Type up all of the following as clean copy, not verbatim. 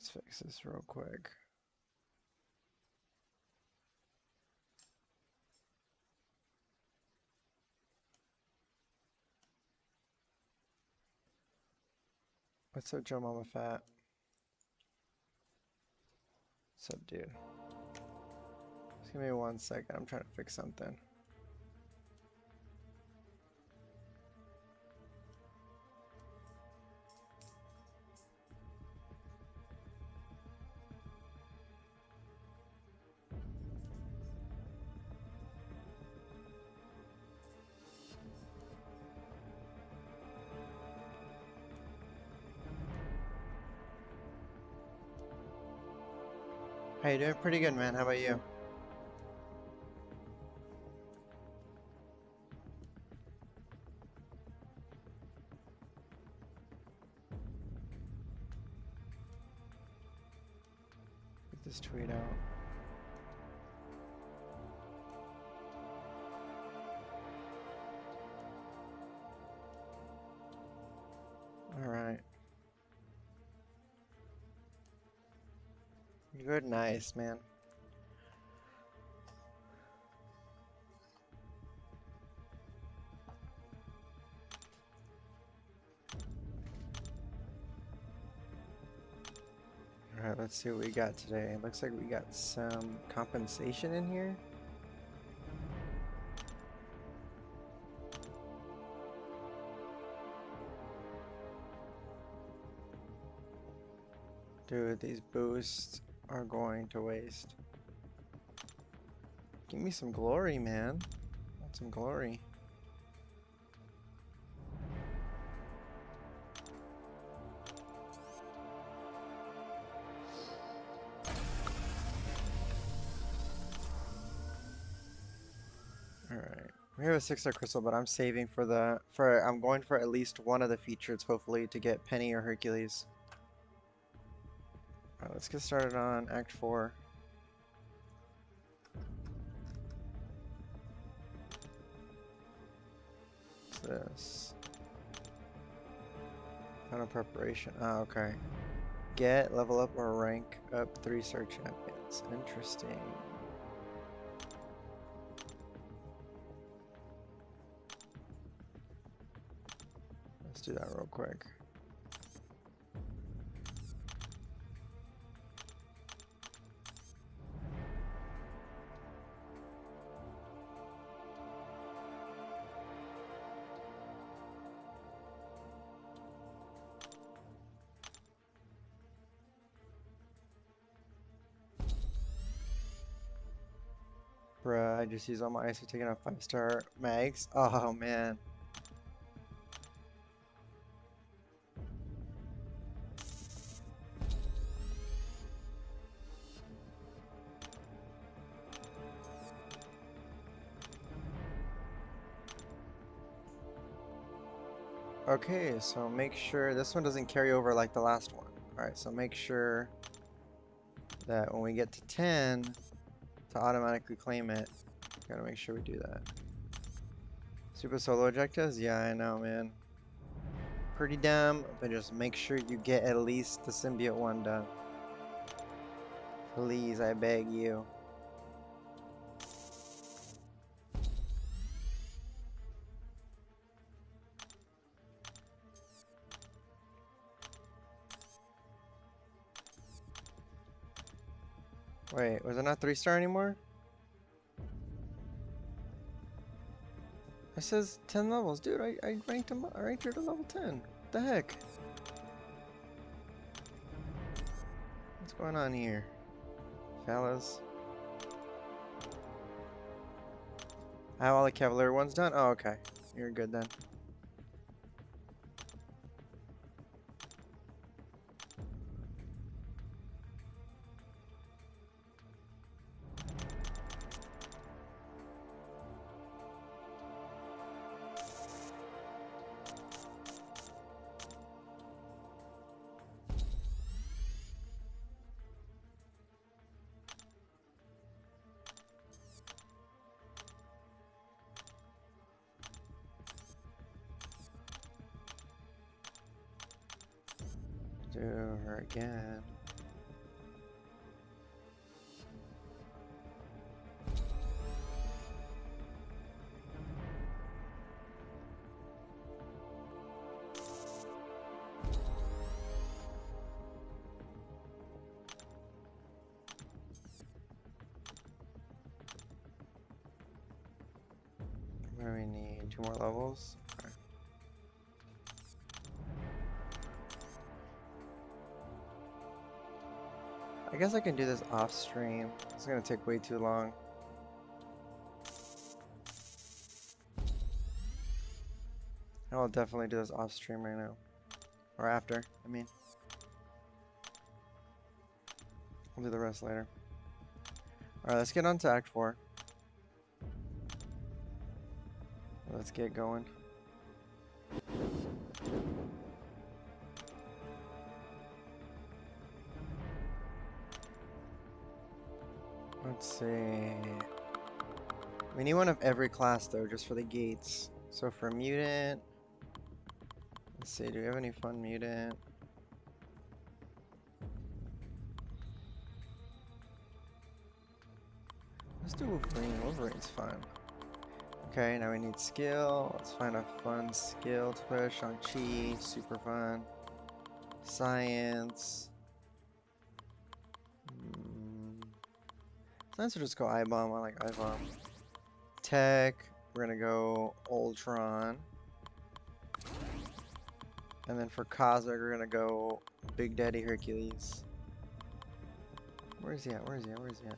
Let's fix this real quick. What's up, Joe Mama Fat? What's up, dude? Just give me 1 second. I'm trying to fix something. How you doing? Pretty good, man. How about you? Get this tweet out. All right. Good, nice, man. All right, let's see what we got today. Looks like we got some compensation in here. Dude, these boosts are going to waste. Give me some glory, man. I want some glory. All right. We have a 6-star crystal, but I'm saving I'm going for at least one of the features, hopefully, to get Penny or Hercules. All right, let's get started on Act 4. What's this? Final preparation. Oh, okay. Get, level up, or rank up 3-star champions. Interesting. Let's do that real quick. Bruh, I just used all my ice for taking off 5-star mags. Oh, man. Okay, so make sure this one doesn't carry over like the last one. Alright, so make sure that when we get to 10, to automatically claim it, gotta make sure we do that. Super solo objectives? Yeah, I know, man. Pretty dumb, but just make sure you get at least the symbiote one done. Please, I beg you. Wait, was it not 3-star anymore? It says 10 levels. Dude, I ranked him up. I ranked her to level 10. What the heck? What's going on here? Fellas. I have all the Cavalier ones done? Oh, okay. You're good then. Do her again. What do we need? 2 more levels? Okay. I guess I can do this off stream. It's gonna take way too long. I'll definitely do this off stream right now. Or after, I mean. I'll do the rest later. Alright, let's get on to Act 4. Let's get going. Let's see. We need one of every class though, just for the gates. So for mutant, let's see, do we have any fun mutant? Let's do Wolverine. Wolverine's fun. Okay, now we need skill. Let's find a fun skill to push. Shang-Chi, super fun. Science. Science will just go I-Bomb. I like I-Bomb. Tech, we're gonna go Ultron. And then for Cosmic, we're gonna go Big Daddy Hercules. Where is he at? Where is he at? Where is he at?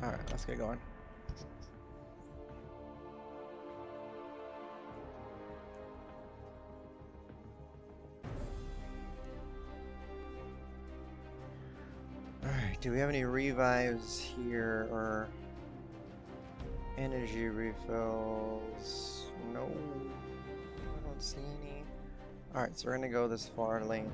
Alright, let's get going. Alright, do we have any revives here or energy refills? No, I don't see any. Alright, so we're gonna go this far lane.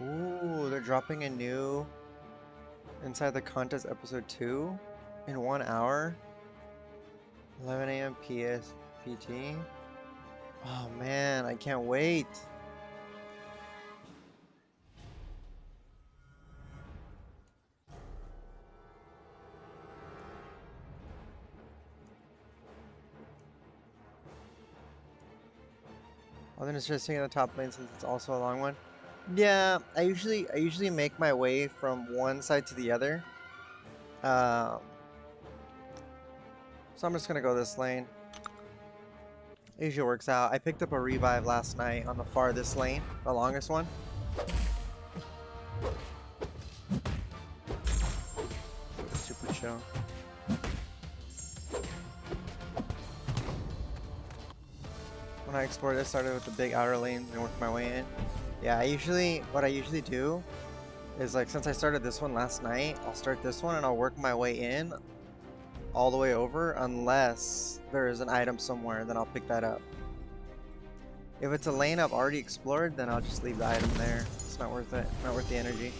Ooh, they're dropping a new Inside the Contest episode 2 in 1 hour. 11 a.m. PST. Oh man, I can't wait. Oh, then it's just sitting in the top lane since it's also a long one. Yeah, I usually make my way from one side to the other. So I'm just gonna go this lane. It usually works out. I picked up a revive last night on the farthest lane, the longest one. Super chill. When I explored this, started with the big outer lanes and worked my way in. Yeah, what I usually do is, like, since I started this one last night, I'll start this one and I'll work my way in all the way over unless there is an item somewhere, then I'll pick that up. If it's a lane I've already explored, then I'll just leave the item there. It's not worth it. Not worth the energy.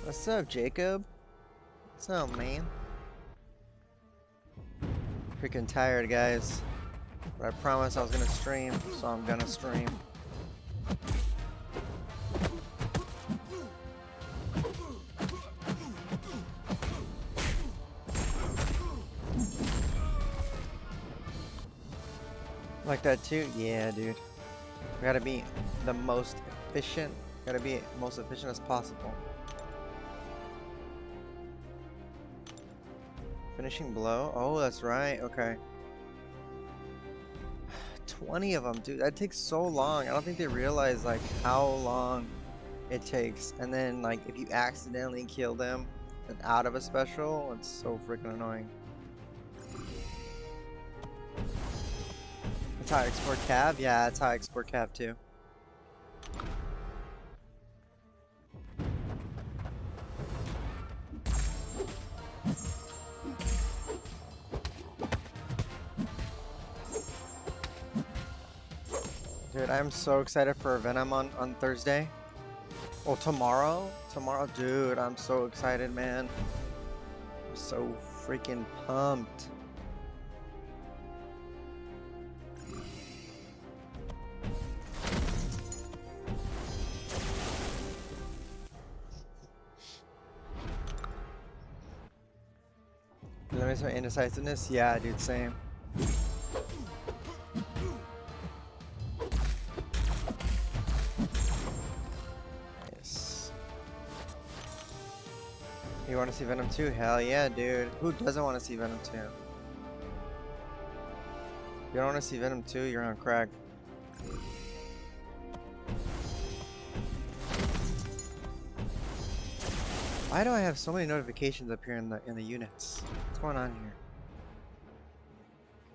What's up, Jacob? What's up, man? Freaking tired, guys. But I promised I was gonna stream, so I'm gonna stream. Like that too? Yeah, dude. We gotta be the most efficient. Gotta be most efficient as possible. Finishing blow? Oh, that's right. Okay. 20 of them, dude. That takes so long. I don't think they realize, like, how long it takes. And then, like, if you accidentally kill them out of a special, it's so freaking annoying. That's how I export Cav? Yeah, that's how I export Cav too. Dude, I'm so excited for Venom on Thursday. Oh, tomorrow? Tomorrow, dude, I'm so excited, man. I'm so freaking pumped. Limits my indecisiveness? Yeah, dude, same. Nice. You want to see Venom 2? Hell yeah, dude. Who doesn't want to see Venom 2? If you don't want to see Venom 2, you're on crack. Why do I have so many notifications up here in the units? What's going on here?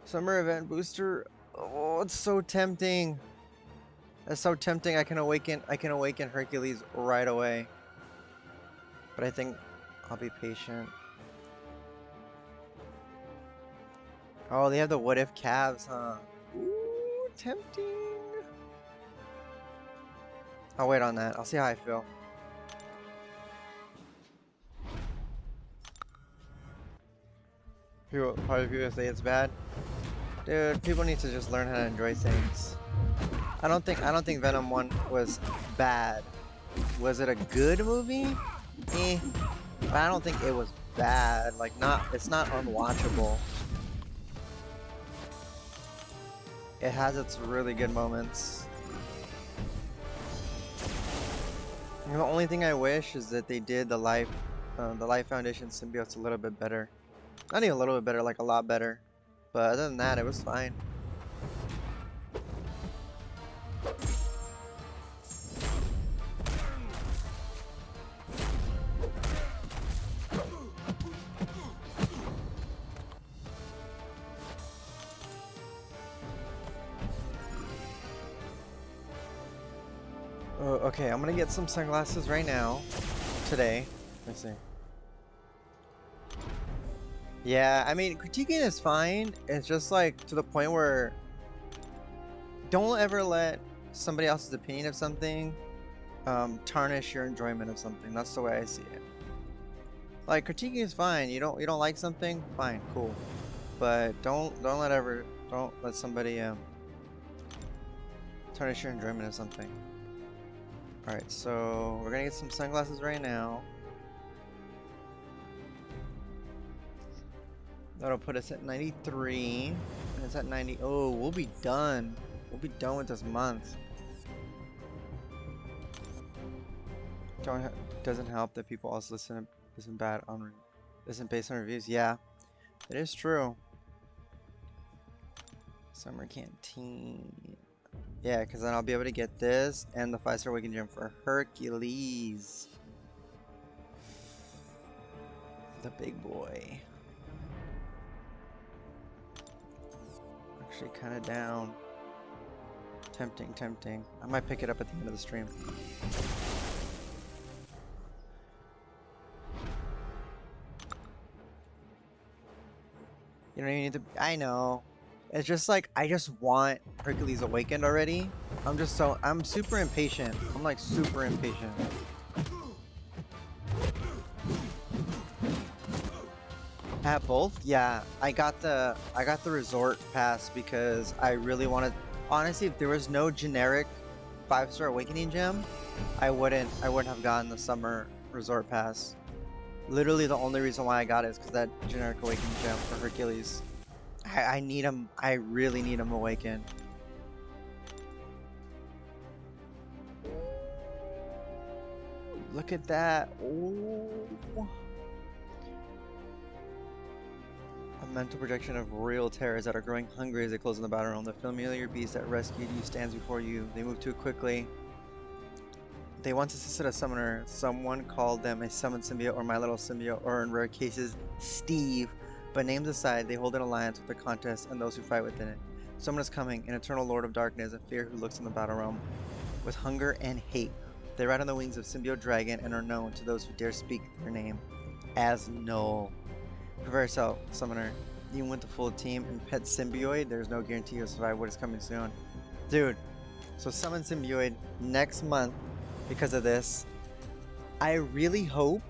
Summer event booster. Oh, it's so tempting. That's so tempting. I can awaken Hercules right away. But I think I'll be patient. Oh, they have the what if calves, huh? Ooh, tempting. I'll wait on that. I'll see how I feel. Probably people say it's bad. Dude, people need to just learn how to enjoy things. I don't think Venom 1 was bad. Was it a good movie? Eh. But I don't think it was bad. Like, it's not unwatchable. It has its really good moments. And the only thing I wish is that they did the Life Foundation symbiotes a little bit better. Not even a little bit better, like a lot better. But other than that, it was fine. Okay, I'm gonna get some sunglasses right now. Today. Let's see. Yeah, I mean, critiquing is fine. It's just like to the point where don't ever let somebody else's opinion of something tarnish your enjoyment of something. That's the way I see it. Like critiquing is fine. You don't like something, fine, cool. But don't let somebody tarnish your enjoyment of something. All right, so we're gonna get some sunglasses right now. That'll put us at 93. And it's at 90. Oh, we'll be done. We'll be done with this month. Doesn't help that people also listen based on reviews. Yeah, it is true. Summer canteen. Yeah, because then I'll be able to get this and the 5-star Awakened Gem for Hercules. The big boy. Actually kind of down. Tempting, tempting. I might pick it up at the end of the stream. You don't even need to. I know. It's just like I just want Hercules Awakened already. I'm super impatient. I'm like super impatient. At both? Yeah. I got the resort pass because I really wanted. Honestly, if there was no generic 5-star Awakening Gem, I wouldn't have gotten the summer resort pass. Literally the only reason why I got it is because that generic Awakening Gem for Hercules. I need him. I really need him awakened. Look at that. Ooh. A mental projection of royal terrors that are growing hungry as they close in the battle realm. The familiar beast that rescued you stands before you. They move too quickly. They once assisted a summoner. Someone called them a summoned symbiote or my little symbiote, or in rare cases, Steve. But names aside, they hold an alliance with the contest and those who fight within it. Someone is coming, an eternal lord of darkness, a fear who looks in the battle realm with hunger and hate. They ride on the wings of Symbiote Dragon and are known to those who dare speak their name as Null. Prepare yourself, Summoner. Even with the full team and Pet Symbioid, there's no guarantee you'll survive what is coming soon. Dude, so summon Symbioid next month because of this. I really hope,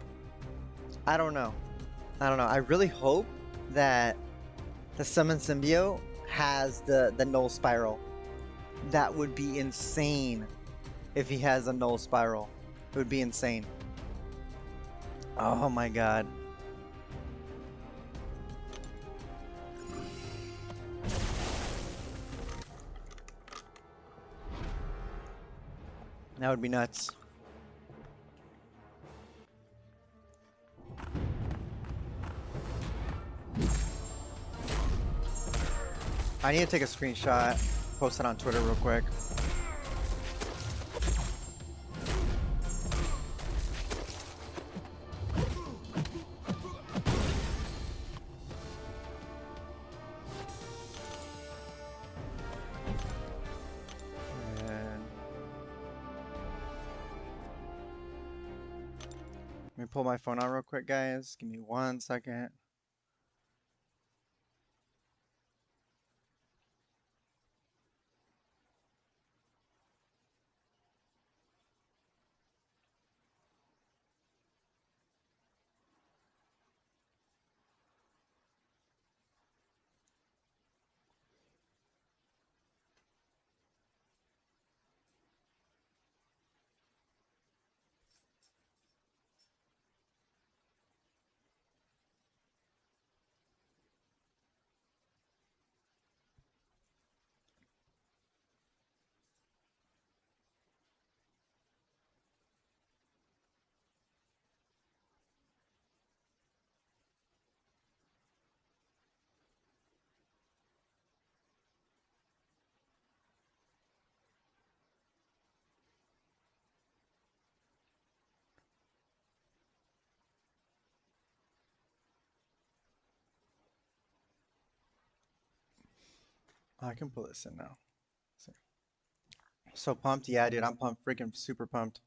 I don't know. I really hope that the Summon Symbiote has the Null Spiral. That would be insane if he has a Null Spiral. It would be insane. Oh my god. That would be nuts. I need to take a screenshot, post it on Twitter real quick. Let me pull my phone out real quick, guys. Give me 1 second. I can pull this in now. So pumped? Yeah, dude, I'm pumped. Freaking super pumped.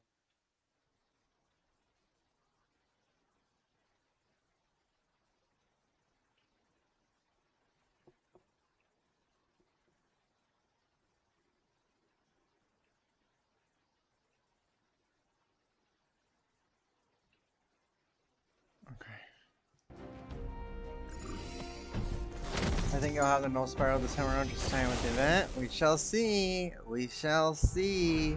Okay. I think I'll have the Null Spiral this time around, just time with the event. We shall see. We shall see.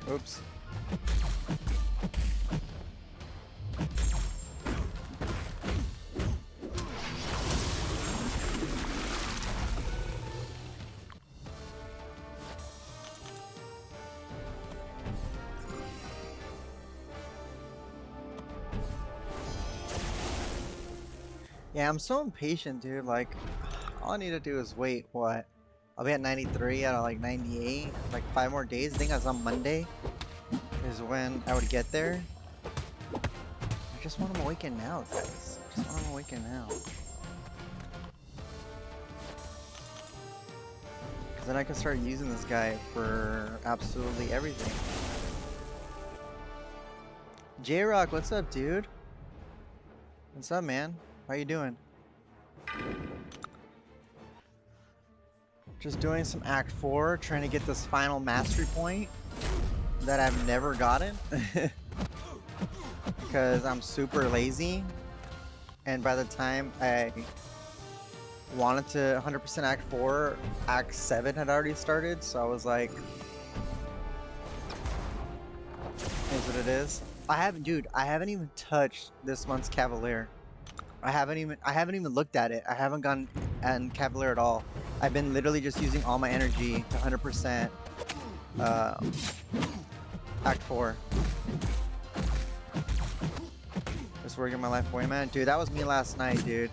Oops. Yeah, I'm so impatient, dude. Like, all I need to do is wait, what? I'll be at 93 out of like 98. Like 5 more days. I think that's on Monday is when I would get there. I just want him awakened now, guys. I just want him awakened now. Because then I can start using this guy for absolutely everything. J-Rock, what's up, dude? What's up, man? How you doing? Just doing some Act 4, trying to get this final mastery point that I've never gotten. Because I'm super lazy. And by the time I wanted to 100% Act 4, Act 7 had already started. So I was like, is what it is. I haven't even touched this month's Cavalier. I haven't even looked at it. I haven't gone and Cavalier at all. I've been literally just using all my energy to 100% Act 4. Just working my life away, man. Dude, that was me last night, dude.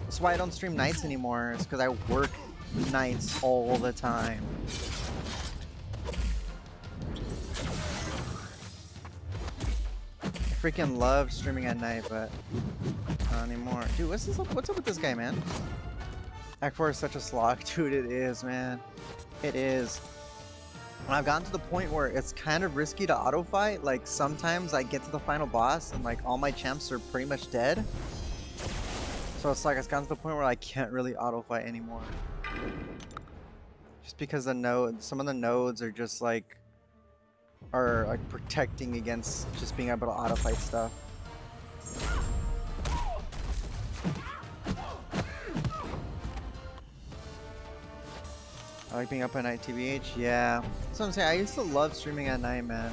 That's why I don't stream nights anymore. It's because I work nights all the time. I freaking love streaming at night, but not anymore. Dude, what's up with this guy, man? Act 4 is such a slog. Dude, it is, man. It is. I've gotten to the point where it's kind of risky to auto fight. Like sometimes I get to the final boss and like all my champs are pretty much dead. So it's like it's gotten to the point where I can't really auto fight anymore. Just because some of the nodes are just like protecting against just being able to auto fight stuff. I like being up at night, TBH. Yeah, that's what I'm saying. I used to love streaming at night, man.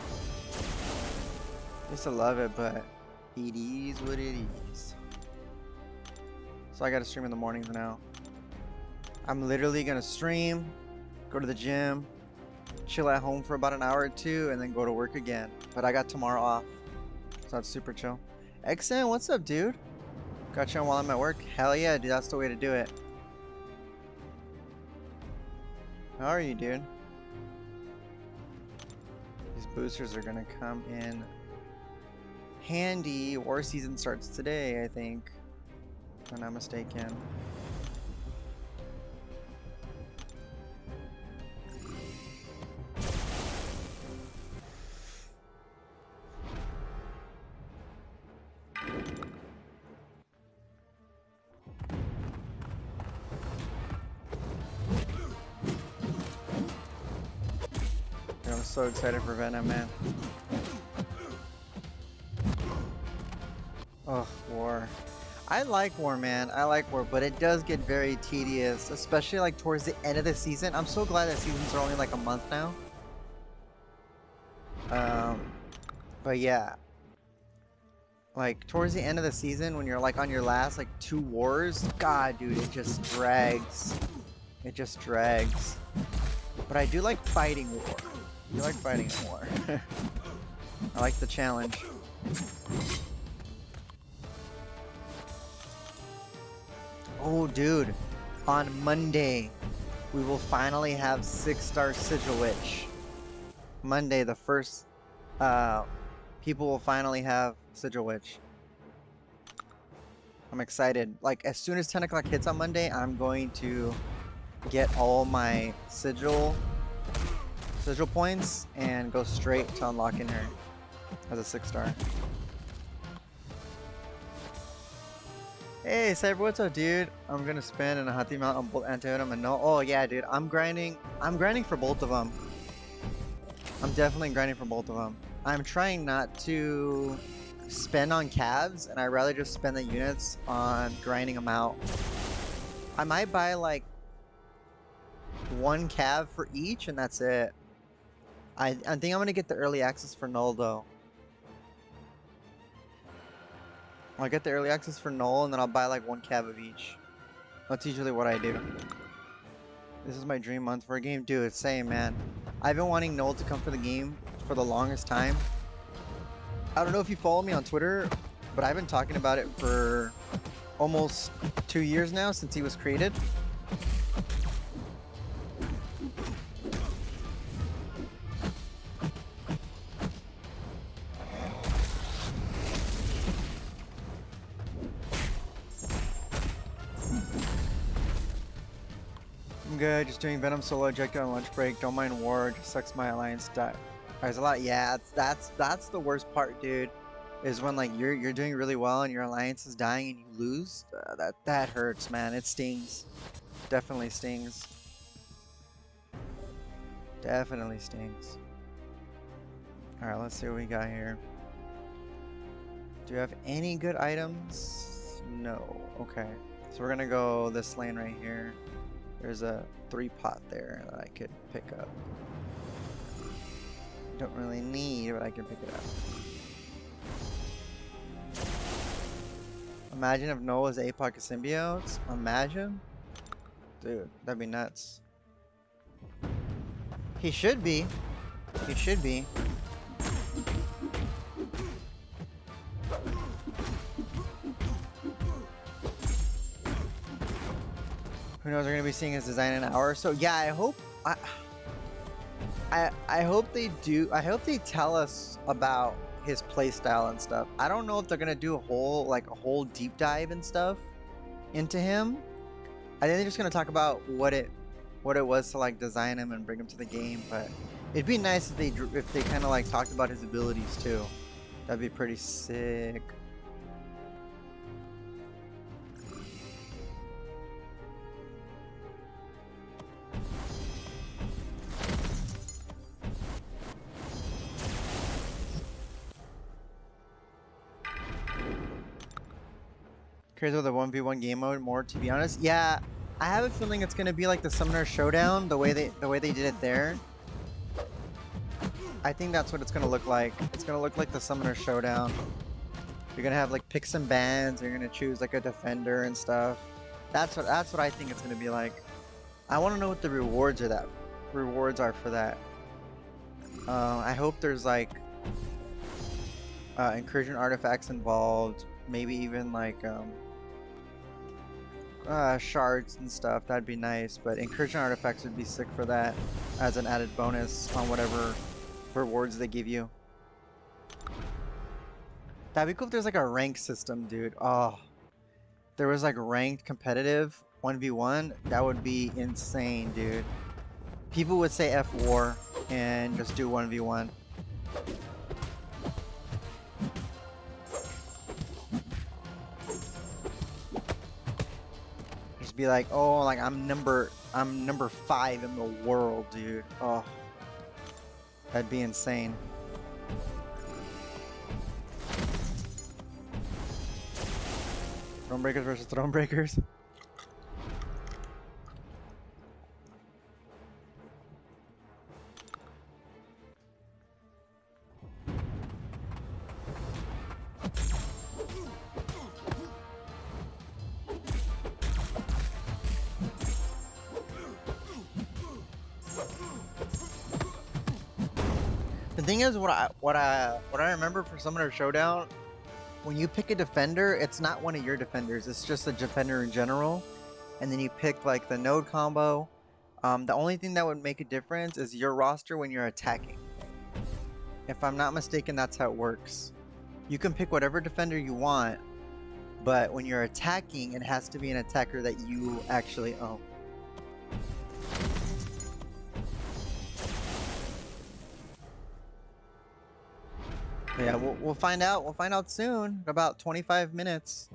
I used to love it, but it is what it is. So I gotta stream in the mornings now. I'm literally gonna stream, go to the gym, chill at home for about an hour or two, and then go to work again. But I got tomorrow off, so that's super chill. XN, what's up, dude? Got you on while I'm at work? Hell yeah, dude, that's the way to do it. How are you, dude? These boosters are gonna come in handy. War season starts today, I think, if I'm not mistaken. I'm so excited for Venom, man. Oh, War. I like War, man. I like War, but it does get very tedious, especially like towards the end of the season. I'm so glad that seasons are only like a month now. But yeah. Like towards the end of the season when you're like on your last like 2 wars, god dude, it just drags. It just drags. But I do like fighting War. I do like fighting in War. I like the challenge. Oh dude, on Monday we will finally have 6-star Sigil Witch. Monday, the first people will finally have Sigil Witch. I'm excited. Like as soon as 10 o'clock hits on Monday, I'm going to get all my sigil points and go straight to unlocking her as a 6-star. Hey Cyber, what's up, dude? I'm gonna spend in a Hati Mount on both Antidotum and no. Oh yeah, dude, I'm grinding for both of them. I'm definitely grinding for both of them. I'm trying not to spend on calves, and I'd rather just spend the units on grinding them out. I might buy like 1 cav for each, and that's it. I think I'm gonna get the early access for Null though. I'll get the early access for Null, and then I'll buy like 1 cav of each. That's usually what I do. This is my dream month for a game. Dude, it's same, man. I've been wanting Null to come for the game for the longest time. I don't know if you follow me on Twitter, but I've been talking about it for almost 2 years now since he was created. I'm good, just doing Venom solo objective on lunch break. Don't mind War, just sucks my alliance die. There's a lot. Yeah, that's the worst part, dude. Is when like you're doing really well and your alliance is dying and you lose. That hurts, man. It stings. Definitely stings. Definitely stings. All right, let's see what we got here. Do you have any good items? No. Okay, so we're gonna go this lane right here. There's a 3-pot there that I could pick up. Don't really need, but I can pick it up. Imagine if Noah was APOC symbiotes. Imagine. Dude, that'd be nuts. He should be. He should be. Who knows, we're gonna be seeing his design in an hour or so. Yeah, I hope I hope they do. I hope they tell us about his playstyle and stuff. I don't know if they're gonna do a whole deep dive and stuff into him. I think they're just gonna talk about what it was to like design him and bring him to the game. But It'd be nice if they kind of like talked about his abilities too. That'd be pretty sick. Curious about the 1v1 game mode more, to be honest. Yeah, I have a feeling it's gonna be like the Summoner Showdown, the way they did it there. I think that's what it's gonna look like. It's gonna look like the Summoner Showdown. You're gonna have like picks and bans. You're gonna choose like a defender and stuff. That's what I think it's gonna be like. I want to know what the rewards are for that. I hope there's like incursion artifacts involved. Maybe even like shards and stuff. That'd be nice. But incursion artifacts would be sick for that as an added bonus on whatever rewards they give you. That'd be cool if there's like a rank system, dude. Oh, there was like ranked competitive 1v1. That would be insane, dude. People would say F war and just do 1v1. Just be like, oh, like I'm number 5 in the world, dude. Oh, that'd be insane. Thronebreakers versus Thronebreakers. The thing is, what I remember for Summoner Showdown, when you pick a defender, it's not one of your defenders. It's just a defender in general, and then you pick like the node combo. The only thing that would make a difference is your roster when you're attacking. If I'm not mistaken, that's how it works. You can pick whatever defender you want, but when you're attacking, it has to be an attacker that you actually own. Yeah, we'll find out. We'll find out soon. In about 25 minutes.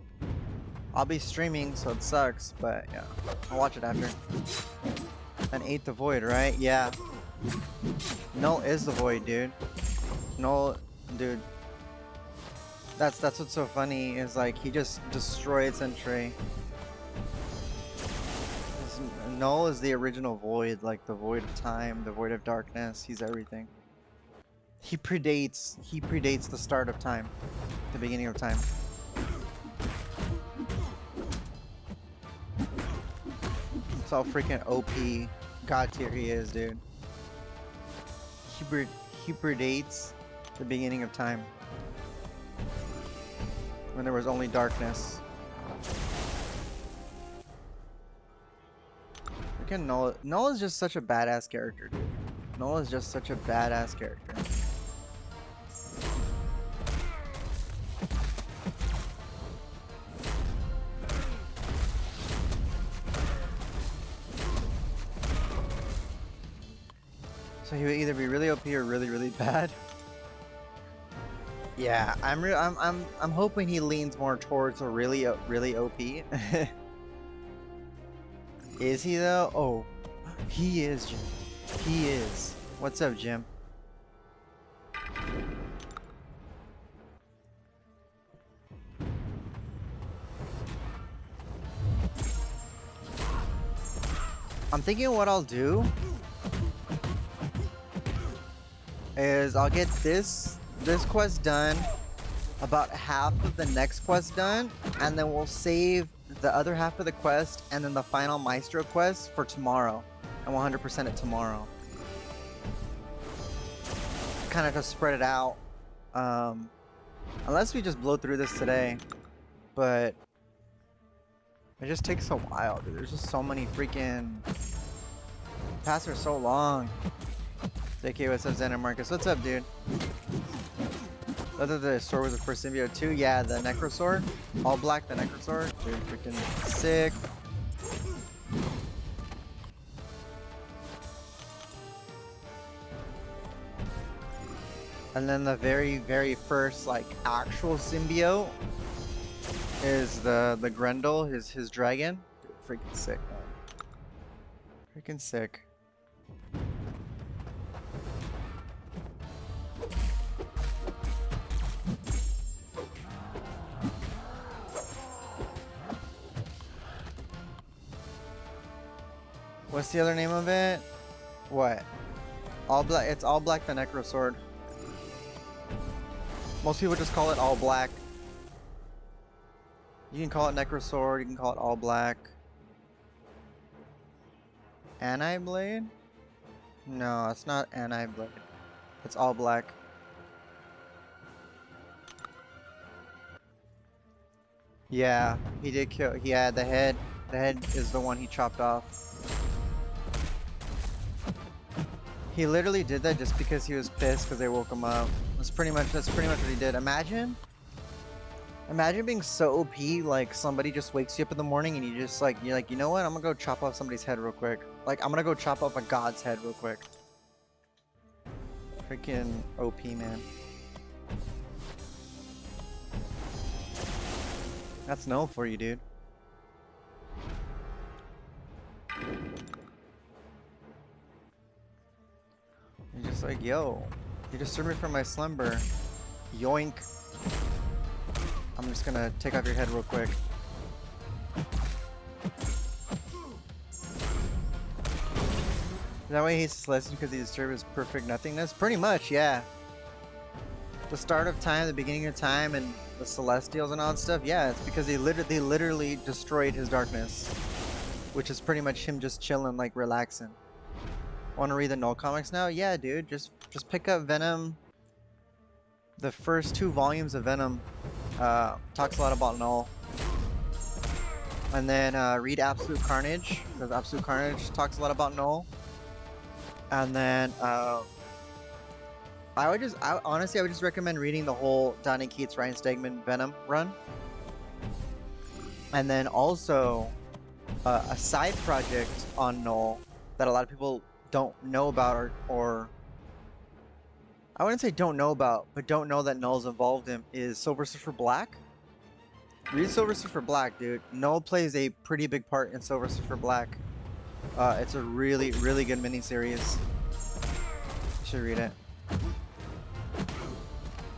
I'll be streaming, so it sucks, but yeah, I'll watch it after. And 8 the Void, right? Yeah. Null is the Void, dude. Null, dude. That's what's so funny is like he just destroyed Sentry. Null is the original Void, like the Void of Time, the Void of Darkness. He's everything. He predates the start of time, the beginning of time. That's how freaking OP God tier he is, dude. He predates the beginning of time, when there was only darkness. Freaking Null is just such a badass character, dude. Null is just such a badass character. So he would either be really OP or really, really bad. Yeah, I'm hoping he leans more towards a really OP. Is he though? Oh, he is, Jim. He is. What's up, Jim? I'm thinking what I'll do is I'll get this quest done, about half of the next quest done, and then we'll save the other half of the quest and then the final Maestro quest for tomorrow, and 100% it tomorrow. Kind of just spread it out, unless we just blow through this today, but it just takes a while, dude. There's just so many freaking paths are so long. JK, what's up, Xander Marcus? What's up, dude? Whether the sword was the first symbiote too? Yeah, the Necrosword. All black, the Necrosword. Dude, freaking sick. And then the very first like actual symbiote is the Grendel, his dragon. Dude, freaking sick, man. Freaking sick. What's the other name of it? What? All black. It's all black the Necro Sword. Most people just call it all black. You can call it Necro Sword, you can call it all black. Anti-Blade? No, it's not Anti-Blade. It's all black. Yeah, he did kill. He had the head. The head is the one he chopped off. He literally did that just because he was pissed because they woke him up. That's pretty much what he did. Imagine being so OP, like somebody just wakes you up in the morning and you just like you're like, you know what? I'm gonna go chop off somebody's head real quick. Like I'm gonna go chop off a god's head real quick. Freaking OP, man. That's no for you, dude. You're just like, yo, you disturbed me from my slumber. Yoink. I'm just gonna take off your head real quick. That way he's Celestial because he disturbed his perfect nothingness? Pretty much, yeah. The start of time, the beginning of time, and the Celestials and all that stuff, yeah, it's because they literally destroyed his darkness. Which is pretty much him just chilling, like relaxing. Want to read the Null comics now? Yeah, dude, just pick up Venom. The first 2 volumes of Venom talks a lot about Null. And then read Absolute Carnage, because Absolute Carnage talks a lot about Null. And then honestly, I would just recommend reading the whole Donny Cates, Ryan Stegman Venom run. And then also a side project on Null that a lot of people don't know about, or I wouldn't say don't know about, but don't know that Null's involved in, is Silver Surfer Black. Read Silver Surfer Black, dude. Null plays a pretty big part in Silver Surfer Black. It's a really good miniseries. You should read it.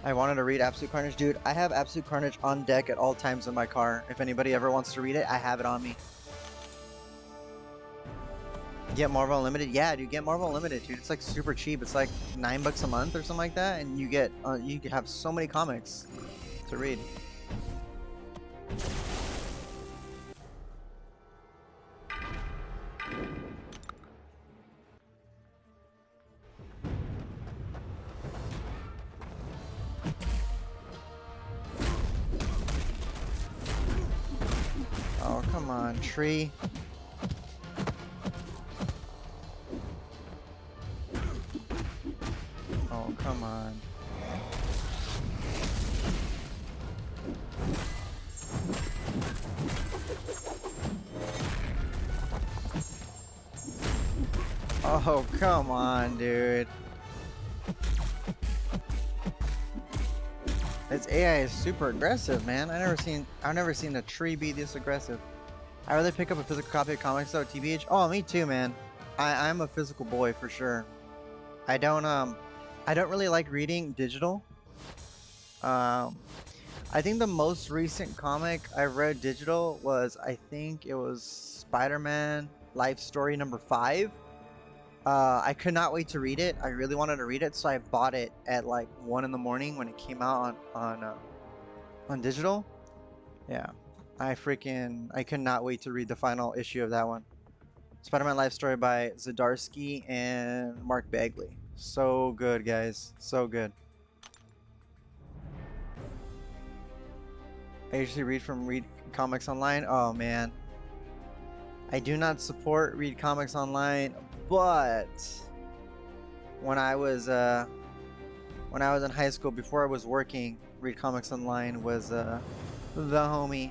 I wanted to read Absolute Carnage, dude. I have Absolute Carnage on deck at all times in my car. If anybody ever wants to read it, I have it on me. Get Marvel Unlimited? Yeah, dude, get Marvel Unlimited, dude. It's like super cheap. It's like $9 a month or something like that, and you get you have so many comics to read. Oh, come on, tree. Oh, come on. Oh, come on, dude. Its AI is super aggressive, man. I've never seen a tree be this aggressive. I'd rather pick up a physical copy of comics though, TBH. Oh, me too, man. I'm a physical boy for sure. I don't really like reading digital. I think the most recent comic I read digital was, I think it was Spider-Man Life Story number 5. I could not wait to read it. I really wanted to read it, so I bought it at like 1 in the morning when it came out on digital. Yeah, I could not wait to read the final issue of that one. Spider-Man Life Story by Zdarsky and Mark Bagley. So good, guys. So good. I usually read from Read Comics Online. Oh man, I do not support Read Comics Online, but when I was in high school, before I was working, Read Comics Online was the homie.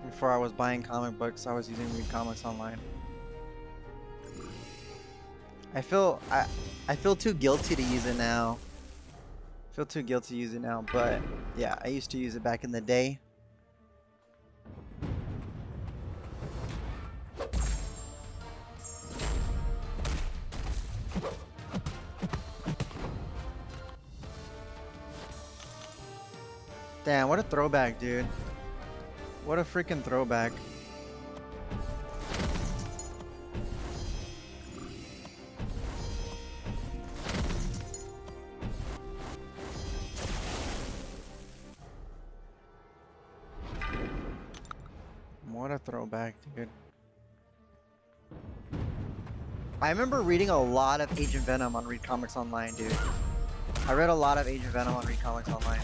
Before I was buying comic books, I was using Read Comics Online. I feel too guilty to use it now. I feel too guilty to use it now, but yeah, I used to use it back in the day. Damn, what a throwback, dude. What a freaking throwback. What a throwback, dude. I remember reading a lot of Agent Venom on Read Comics Online, dude. I read a lot of Agent Venom on Read Comics Online.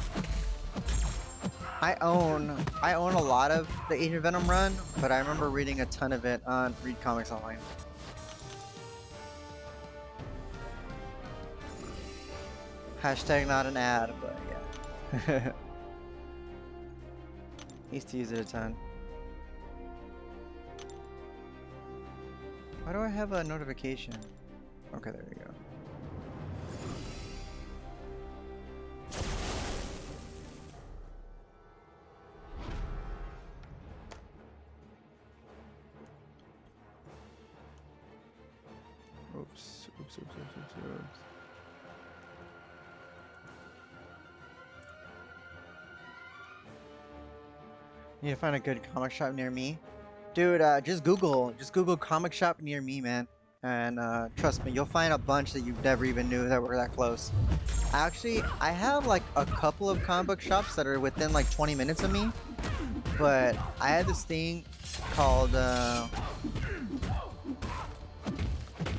I own a lot of the Agent Venom run, but I remember reading a ton of it on Read Comics Online. Hashtag not an ad, but yeah. Used to use it a ton. Why do I have a notification? Okay, there we go. Oops. Need to find a good comic shop near me. Dude, just Google comic shop near me, man. And trust me, you'll find a bunch that you never even knew that were that close. Actually, I have like a couple of comic book shops that are within like 20 minutes of me. But I had this thing called, I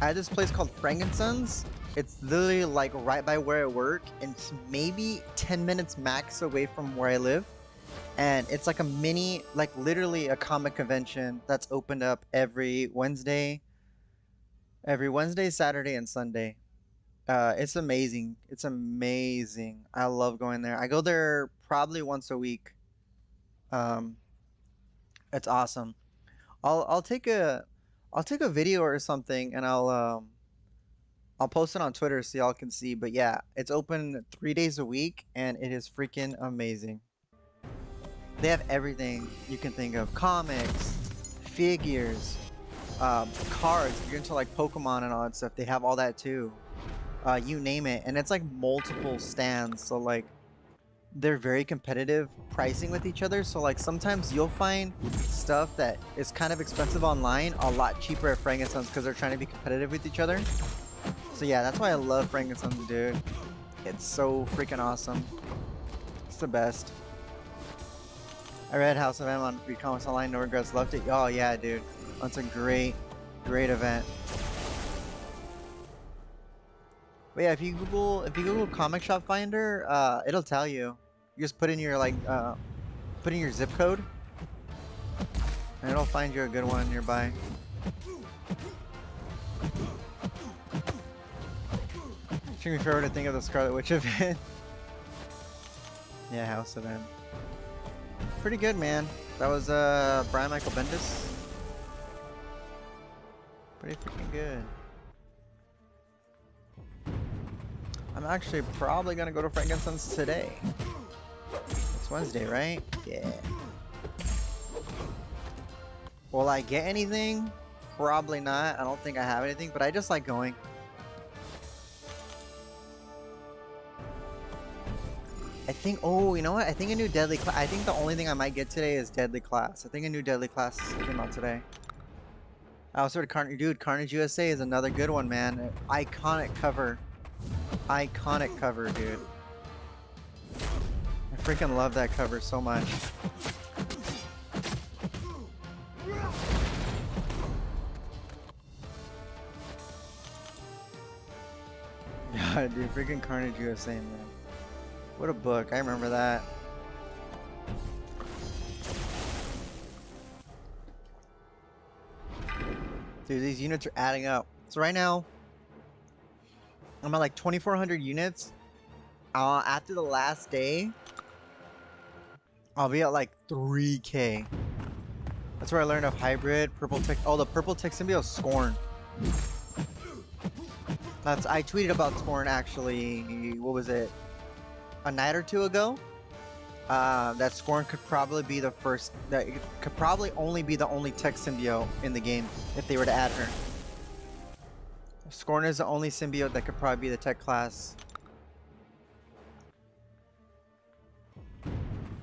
had this place called Frankensons. It's literally like right by where I work, and it's maybe 10 minutes max away from where I live. And it's like a mini, like literally a comic convention that's opened up every Wednesday, Saturday, and Sunday. It's amazing. It's amazing. I love going there. I go there probably once a week. Um, it's awesome. I'll take a video or something, and I'll post it on Twitter so y'all can see. But yeah, it's open 3 days a week, and it is freaking amazing. They have everything you can think of: comics, figures, cards. If you're into like Pokemon and all that stuff, they have all that too. You name it, and it's like multiple stands. So like they're very competitive pricing with each other. So like sometimes you'll find stuff that is kind of expensive online a lot cheaper at Frankensons because they're trying to be competitive with each other. So yeah, that's why I love Frankensons, dude. It's so freaking awesome. It's the best. I read House of M on Read Comics Online, no regrets, loved it. Oh yeah, dude. That's a great event. But yeah, if you Google Comic Shop Finder, it'll tell you. You just put in your put in your zip code, and it'll find you a good one nearby. Should be fair to think of the Scarlet Witch event. Yeah, House of M. Pretty good, man. That was Brian Michael Bendis. Pretty freaking good. I'm actually probably gonna go to Frankensons today. It's Wednesday, right? Yeah. Will I get anything? Probably not. I don't think I have anything, but I just like going. I think, oh, you know what? I think a new Deadly Class. I think the only thing I might get today is Deadly Class. I think a new Deadly Class came out today. I also heard Carnage, dude. Carnage USA is another good one, man. Iconic cover. Iconic cover, dude. I freaking love that cover so much. God, dude, freaking Carnage USA, man. What a book. I remember that. Dude, these units are adding up. So right now, I'm at like 2,400 units. After the last day, I'll be at like 3K. That's where I learned of hybrid, purple tech. Oh, the purple tech symbiote Scorn. I tweeted about Scorn actually, what was it? A night or two ago. That Scorn could probably be the first, that it could probably only be the only tech symbiote in the game if they were to add her. Scorn is the only symbiote that could probably be the tech class.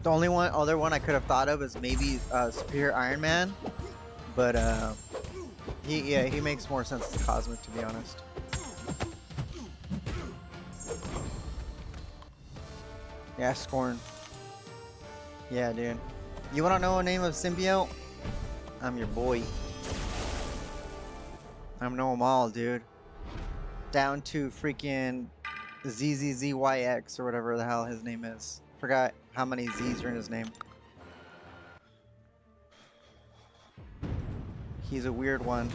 The only other one I could have thought of is maybe Superior Iron Man, but he makes more sense to Cosmic, to be honest. Yeah, Scorn. Yeah, dude. You wanna know a name of symbiote? I'm your boy. I know them all, dude. Down to freaking ZZZYX or whatever the hell his name is. Forgot how many Z's are in his name. He's a weird one.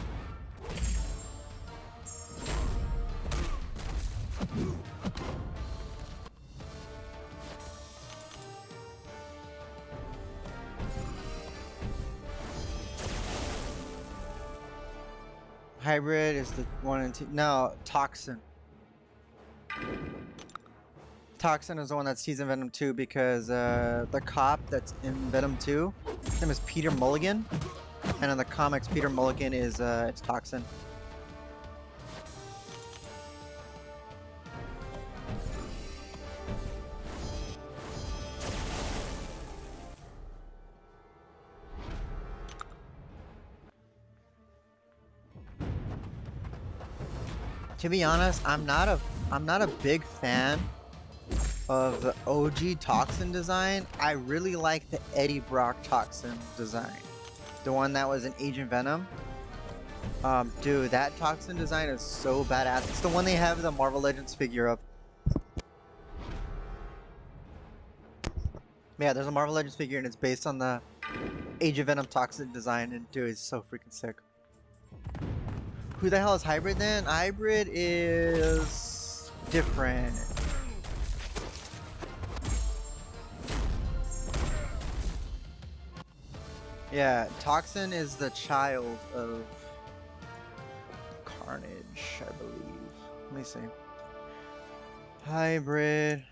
Hybrid is the one and two. No, Toxin. Toxin is the one that sees in Venom 2 because the cop that's in Venom 2, his name is Peter Mulligan. And in the comics, Peter Mulligan is it's Toxin. To be honest, I'm not a big fan of the OG Toxin design. I really like the Eddie Brock Toxin design. The one that was in Agent Venom. Dude, that Toxin design is so badass. It's the one they have the Marvel Legends figure of. Yeah, there's a Marvel Legends figure and it's based on the Age of Venom Toxin design, and dude, it's so freaking sick. Who the hell is Hybrid then? Hybrid is different. Yeah, Toxin is the child of Carnage, I believe. Let me see. Hybrid.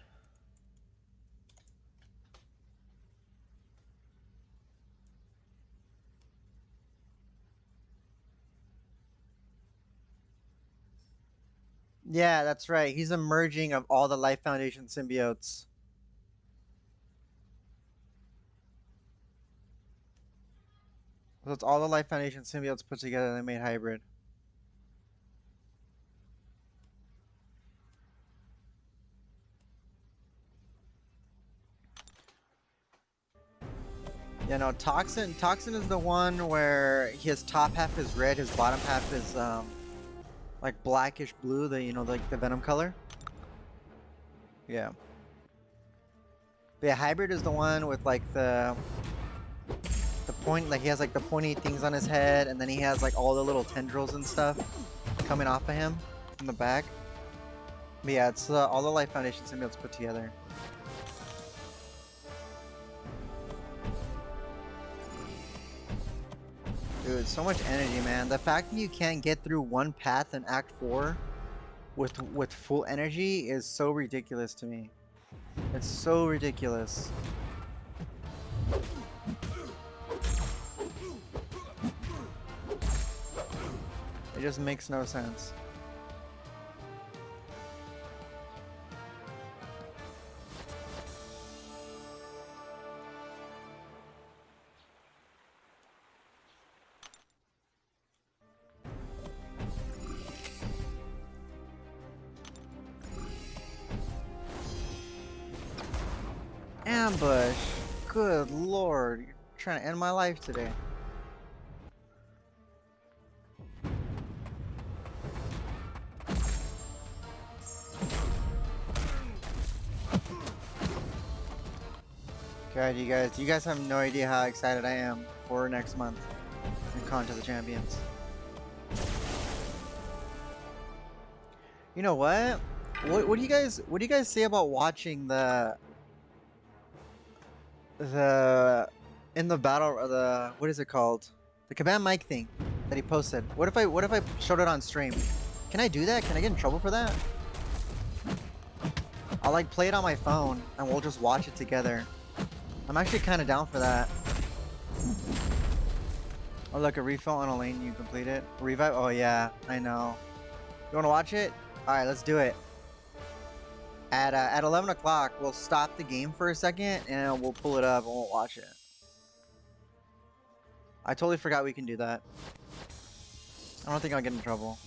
Yeah, that's right. He's a merging of all the Life Foundation symbiotes. So it's all the Life Foundation symbiotes put together that made Hybrid. Yeah, no, Toxin is the one where his top half is red, his bottom half is like blackish blue, like the Venom color. Yeah. But yeah, Hybrid is the one with like the point, like he has like the pointy things on his head, and then he has like all the little tendrils and stuff coming off of him from the back. But yeah, it's all the Life Foundation symbiotes put together. Dude, so much energy, man. The fact that you can't get through one path in Act 4 with full energy is so ridiculous to me. It's so ridiculous. It just makes no sense. Ambush. Good lord. You're trying to end my life today. God, you guys have no idea how excited I am for next month in Contest of the Champions. You know what? What do you guys say about watching the in the battle what is it called? The Kabam mic thing that he posted. What if I showed it on stream? Can I do that? Can I get in trouble for that? I'll like play it on my phone and we'll just watch it together. I'm actually kind of down for that. Or like a refill on a lane you complete it. Revive? Oh yeah, I know. You want to watch it? Alright, let's do it. At 11 o'clock, we'll stop the game for a second and we'll pull it up and we'll watch it. I totally forgot we can do that. I don't think I'll get in trouble.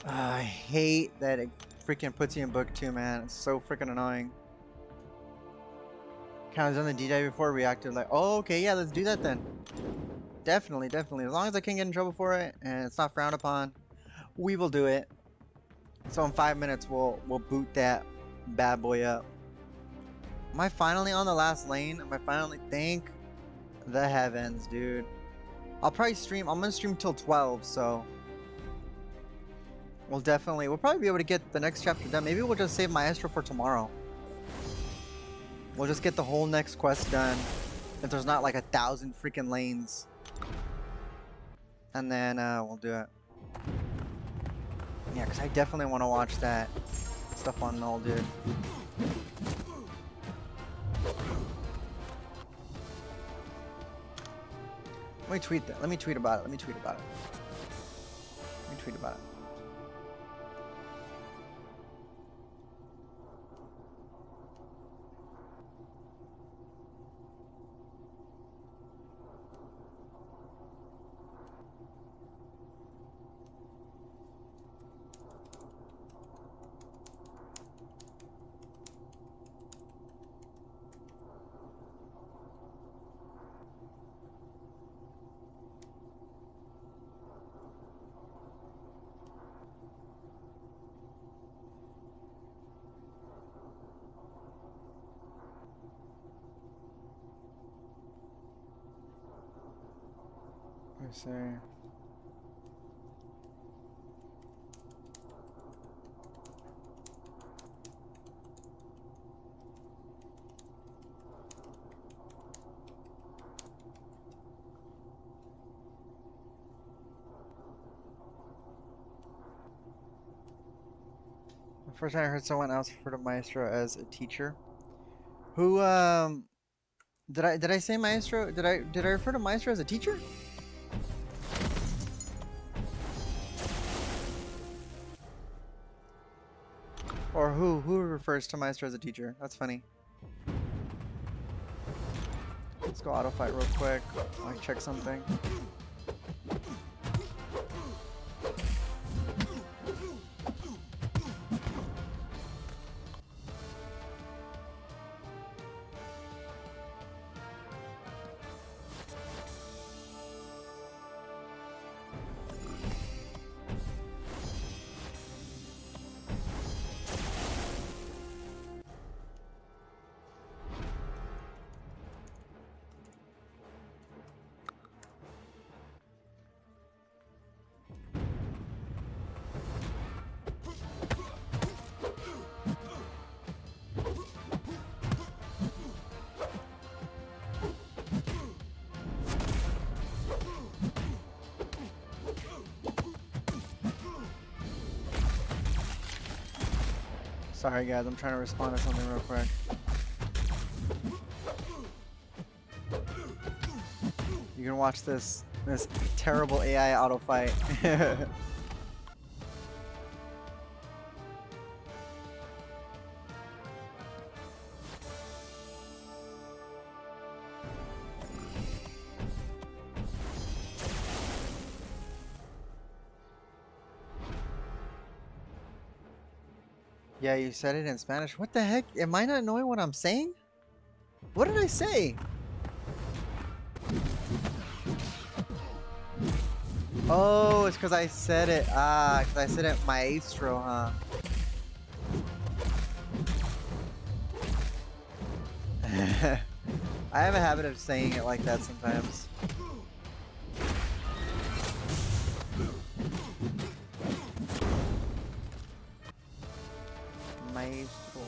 I hate that it freaking puts you in book 2, man. It's so freaking annoying. Kind of done the D-dive before, reacted like, oh, okay, yeah, let's do that then. Definitely, definitely. As long as I can't get in trouble for it and it's not frowned upon, we will do it. So in 5 minutes, we'll boot that bad boy up. Am I finally on the last lane? Am I finally? Thank the heavens, dude. I'll probably stream. I'm gonna stream till 12, so we'll probably be able to get the next chapter done. Maybe we'll just save Maestro for tomorrow. We'll just get the whole next quest done if there's not like 1,000 freaking lanes. And then we'll do it. Yeah, because I definitely want to watch that stuff on Null, dude. Let me tweet that. Let me tweet about it. Let me tweet about it. Let me tweet about it. Let's see. The first time I heard someone else refer to Maestro as a teacher. Who did I say Maestro? Did I refer to Maestro as a teacher? Or who refers to Maestro as a teacher? That's funny. Let's go auto fight real quick. I'll check something. Sorry guys, I'm trying to respond to something real quick. You can watch this terrible AI auto fight. Yeah, you said it in Spanish. What the heck? Am I not knowing what I'm saying? What did I say? Oh, it's because I said it. Ah, because I said it Maestro, huh? I have a habit of saying it like that sometimes. Maestro.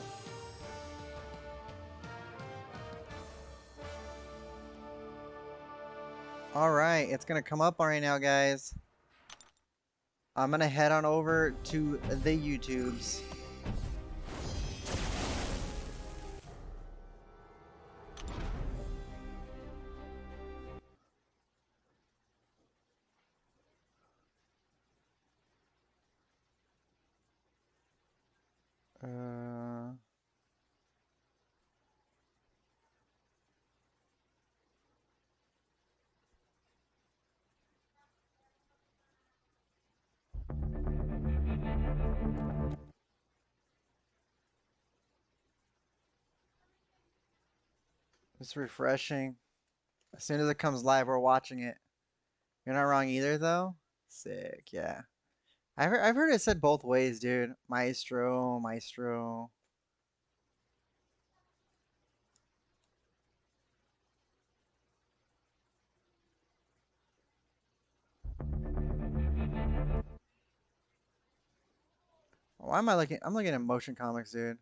Alright, it's gonna come up right now, guys. I'm gonna head on over to the YouTubes. It's refreshing. As soon as it comes live, we're watching it. You're not wrong either, though. Sick, yeah. I've heard it said both ways, dude. Maestro, maestro. Why am I looking? I'm looking at motion comics, dude.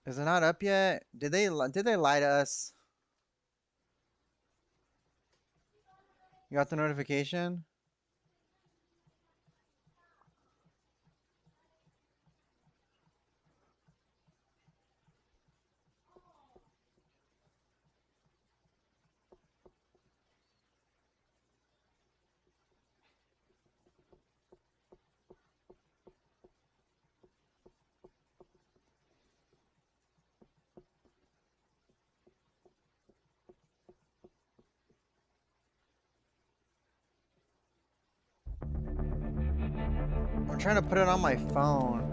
Is it not up yet? Did they lie to us? You got the notification? I'm trying to put it on my phone.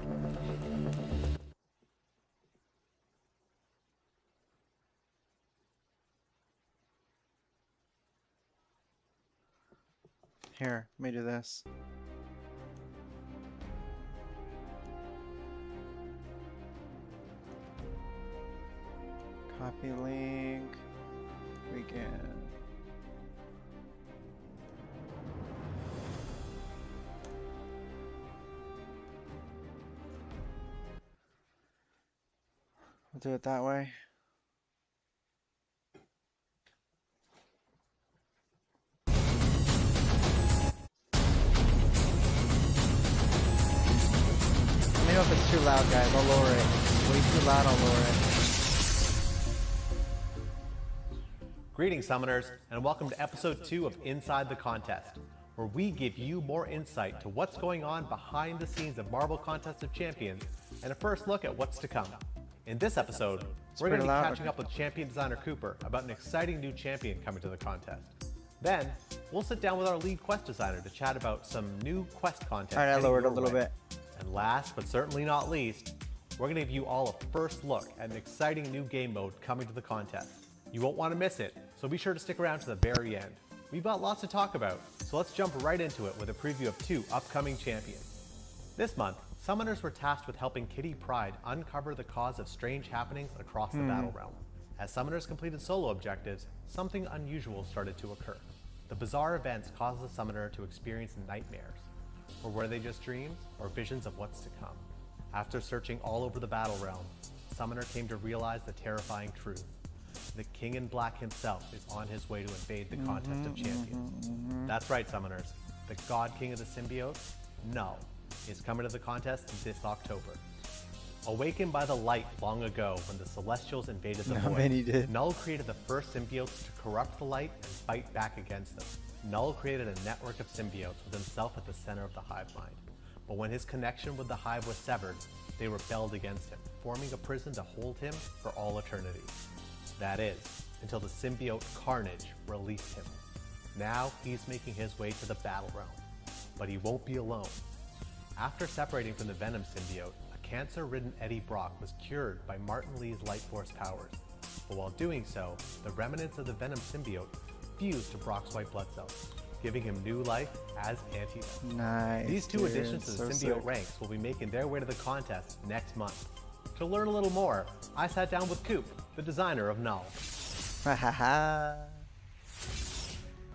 Here, let me do this. Copy link. Weekend. We'll do it that way. Let me know if it's too loud, guys. I'll lower it. Way too loud, I'll lower it. Greetings, Summoners, and welcome to episode 2 of Inside the Contest, where we give you more insight to what's going on behind the scenes of Marvel Contest of Champions and a first look at what's to come. In this episode, we're going to be catching up with champion designer Cooper about an exciting new champion coming to the contest. Then, we'll sit down with our lead quest designer to chat about some new quest content. Alright, I lowered a little bit. And last, but certainly not least, we're going to give you all a first look at an exciting new game mode coming to the contest. You won't want to miss it, so be sure to stick around to the very end. We've got lots to talk about, so let's jump right into it with a preview of 2 upcoming champions. This month, Summoners were tasked with helping Kitty Pryde uncover the cause of strange happenings across the Battle Realm. As Summoners completed solo objectives, something unusual started to occur. The bizarre events caused the Summoner to experience nightmares. Or were they just dreams, or visions of what's to come? After searching all over the Battle Realm, Summoner came to realize the terrifying truth. The King in Black himself is on his way to invade the Contest of Champions. That's right, Summoners. The God King of the Symbiotes, Null, is coming to the contest this October. Awakened by the light long ago when the Celestials invaded the Void, Null created the first symbiotes to corrupt the light and fight back against them. Null created a network of symbiotes with himself at the center of the hive mind. But when his connection with the hive was severed, they rebelled against him, forming a prison to hold him for all eternity. That is, until the symbiote Carnage released him. Now he's making his way to the Battle Realm, but he won't be alone. After separating from the Venom symbiote, a cancer-ridden Eddie Brock was cured by Martin Lee's Light Force powers. But while doing so, the remnants of the Venom symbiote fused to Brock's white blood cells, giving him new life as Anti-Venom. Nice. These 2 additions to the symbiote ranks will be making their way to the contest next month. To learn a little more, I sat down with Coop, the designer of Null.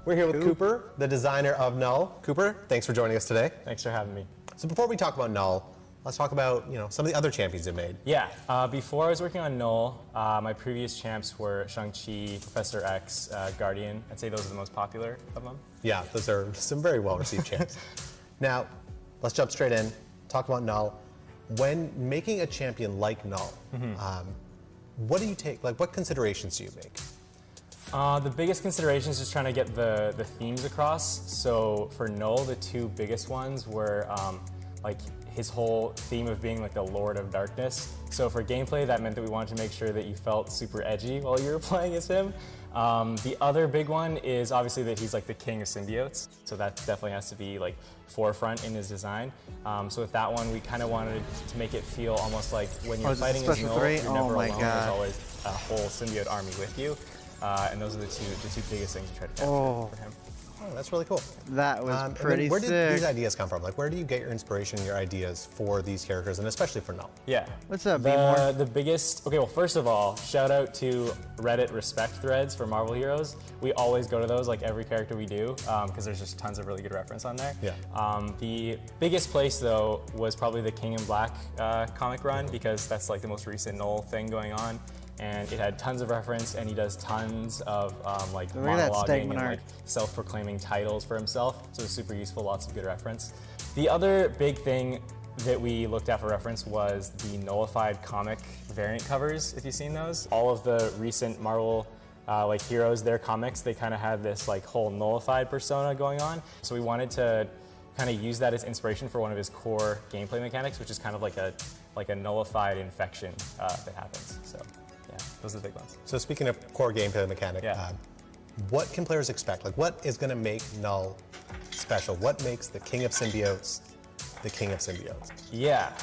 We're here with Cooper, the designer of Null. Cooper, thanks for joining us today. Thanks for having me. So before we talk about Null, let's talk about some of the other champions you made. Yeah, before I was working on Null, my previous champs were Shang-Chi, Professor X, Guardian. I'd say those are the most popular of them. Yeah, those are some very well-received champs. Now, let's jump straight in, talk about Null. When making a champion like Null, what do you take, like what considerations do you make? The biggest consideration is just trying to get the themes across. So for Null, the two biggest ones were like his whole theme of being like the Lord of Darkness. So for gameplay, that meant that we wanted to make sure that you felt super edgy while you were playing as him. The other big one is obviously that he's like the king of symbiotes. So that definitely has to be like forefront in his design. So with that one, we kind of wanted to make it feel almost like when you're fighting as Null, you're never alone. There's always a whole symbiote army with you. And those are the two biggest things we tried to capture for him. Oh, that's really cool. That was pretty where sick. did these ideas come from? Like, where do you get your inspiration, your ideas for these characters, and especially for Null? Yeah. What's up, B-More? The biggest, okay, well, first of all, shout out to Reddit respect threads for Marvel Heroes. We always go to those, like every character we do, because there's just tons of really good reference on there. Yeah. The biggest place, though, was probably the King in Black comic run, because that's like the most recent Null thing going on. And it had tons of reference, and he does tons of like monologuing and like self-proclaiming titles for himself. So it's super useful, lots of good reference. The other big thing that we looked at for reference was the nullified comic variant covers, if you've seen those. All of the recent Marvel like heroes, their comics, they kind of had this like whole nullified persona going on. So we wanted to kind of use that as inspiration for one of his core gameplay mechanics, which is kind of like a nullified infection that happens. So. Yeah, those are the big ones. So speaking of core gameplay mechanic, what can players expect? Like, what is going to make Null special? What makes the King of Symbiotes the King of Symbiotes? Yeah,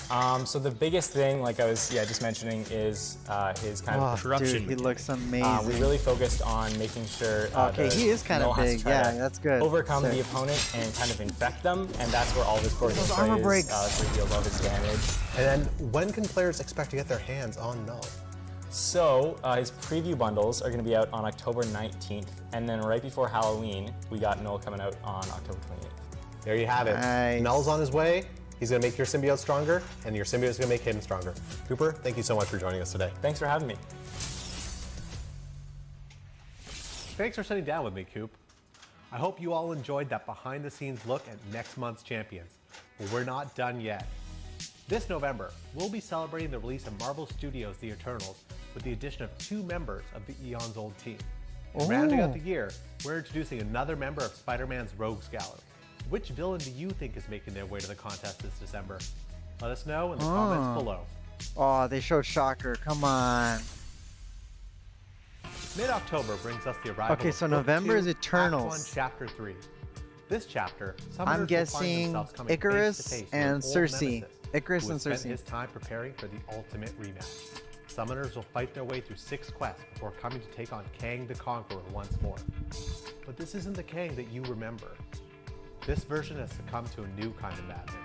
so the biggest thing, like I was just mentioning, is his kind of corruption. Dude, he looks amazing. We really focused on making sure he is kind of big. Yeah, that's good. Overcome the opponent and kind of infect them, and that's where all this core gameplay armor breaks. So you love his damage. And then, when can players expect to get their hands on Null? So his preview bundles are going to be out on October 19th, and then right before Halloween, we got Null coming out on October 28th. There you have it. Nice. Null's on his way. He's going to make your symbiote stronger, and your symbiote is going to make him stronger. Cooper, thank you so much for joining us today. Thanks for having me. Thanks for sitting down with me, Coop. I hope you all enjoyed that behind-the-scenes look at next month's champions. But we're not done yet. This November, we'll be celebrating the release of Marvel Studios' The Eternals with the addition of 2 members of the Eon's Old team. And rounding out the year, we're introducing another member of Spider-Man's Rogues Gallery. Which villain do you think is making their way to the contest this December? Let us know in the comments below. Oh, they showed Shocker. Come on. Mid-October brings us the arrival Okay, of so Book November 2, is Eternals. Act 1, Chapter 3. This chapter, summoners I'm will find guessing themselves coming Icarus face-to-face with and old Cersei. nemesis, Icarus who and has spent Cersei. his time preparing for the ultimate rematch. Summoners will fight their way through 6 quests before coming to take on Kang the Conqueror once more. But this isn't the Kang that you remember. This version has succumbed to a new kind of madness.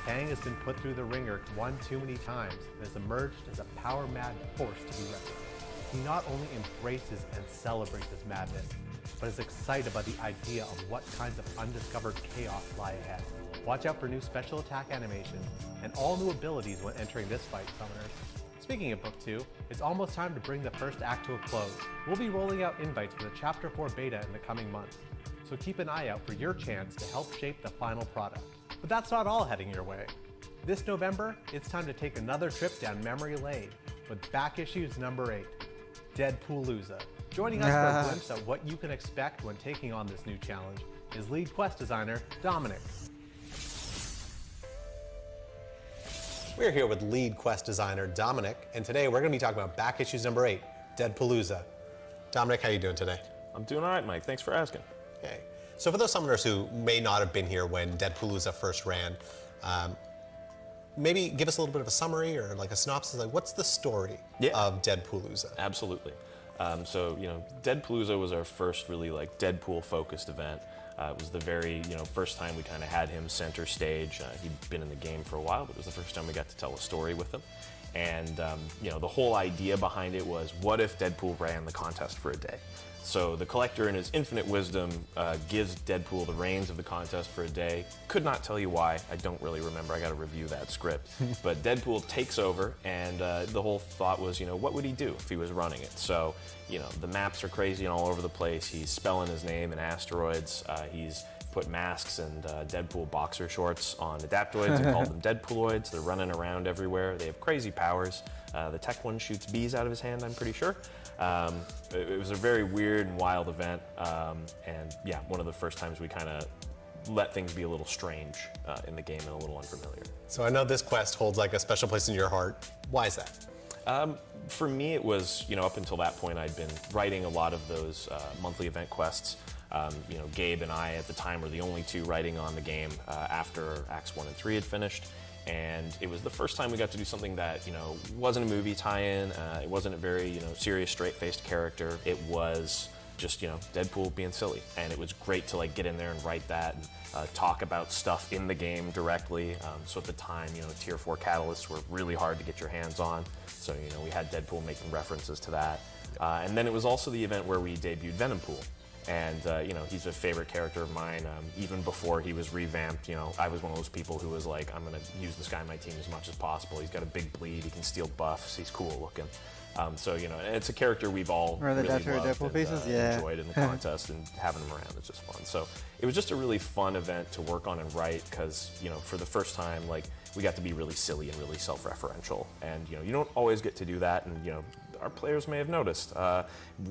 Kang has been put through the ringer one too many times and has emerged as a power-mad force to be reckoned with. He not only embraces and celebrates his madness, but is excited by the idea of what kinds of undiscovered chaos lie ahead. Watch out for new special attack animations and all new abilities when entering this fight, Summoners. Speaking of Book 2, it's almost time to bring the first act to a close. We'll be rolling out invites for the Chapter 4 beta in the coming months, so keep an eye out for your chance to help shape the final product. But that's not all heading your way. This November, it's time to take another trip down memory lane with Back Issues number 8, Deadpoolooza. Joining us for a glimpse at what you can expect when taking on this new challenge is lead quest designer Dominic. We're here with lead quest designer Dominic, and today we're going to be talking about Back Issues number 8, Deadpoolooza. Dominic, how are you doing today? I'm doing all right, Mike. Thanks for asking. Okay. So for those summoners who may not have been here when Deadpoolooza first ran, maybe give us a little bit of a summary or like a synopsis. Like, what's the story of Deadpoolooza? Absolutely. So, Deadpoolooza was our first really like Deadpool-focused event. It was the very, first time we kind of had him center stage. He'd been in the game for a while, but it was the first time we got to tell a story with him. And you know, the whole idea behind it was, what if Deadpool ran the contest for a day? So the collector, in his infinite wisdom, gives Deadpool the reins of the contest for a day. Could not tell you why. I don't really remember. I got to review that script. But Deadpool takes over, and the whole thought was, you know, what would he do if he was running it? So, you know, the maps are crazy and all over the place. He's spelling his name in asteroids. He's put masks and Deadpool boxer shorts on Adaptoids and called them Deadpooloids. They're running around everywhere. They have crazy powers. The tech one shoots bees out of his hand, I'm pretty sure. It was a very weird and wild event, and yeah, one of the first times we kind of let things be a little strange in the game and a little unfamiliar. So I know this quest holds like a special place in your heart. Why is that? For me, it was, you know, up until that point, I'd been writing a lot of those monthly event quests. You know, Gabe and I at the time were the only two writing on the game after Acts 1 and 3 had finished. And it was the first time we got to do something that, you know, wasn't a movie tie-in. It wasn't a very, you know, serious, straight-faced character. It was just, you know, Deadpool being silly. And it was great to, like, get in there and write that and talk about stuff in the game directly. So at the time, you know, Tier 4 catalysts were really hard to get your hands on. So, you know, we had Deadpool making references to that. And then it was also the event where we debuted Venompool. And, you know, he's a favorite character of mine. Even before he was revamped, you know, I was one of those people who was like, I'm going to use this guy on my team as much as possible. He's got a big bleed, he can steal buffs, he's cool looking. So, you know, it's a character we've all really loved and enjoyed in the contest, and having him around is just fun. So it was just a really fun event to work on and write because, you know, for the first time, like, we got to be really silly and really self-referential. And, you know, you don't always get to do that, and, you know, our players may have noticed.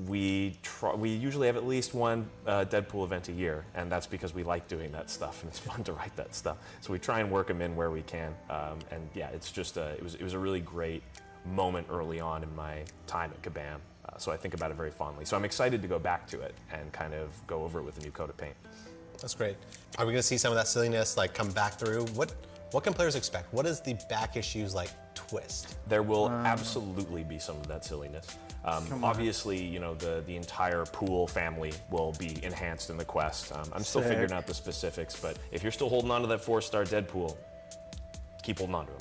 We usually have at least one Deadpool event a year, and that's because we like doing that stuff, and it's fun to write that stuff. So we try and work them in where we can. And yeah, it's just it was a really great moment early on in my time at Kabam. So I think about it very fondly. So I'm excited to go back to it and kind of go over it with a new coat of paint. That's great. Are we going to see some of that silliness like come back through? What can players expect? What is the back issues like twist? There will absolutely be some of that silliness. Obviously, you know, the entire Pool family will be enhanced in the quest. I'm still figuring out the specifics, but if you're still holding on to that 4-star Deadpool, keep holding on to him.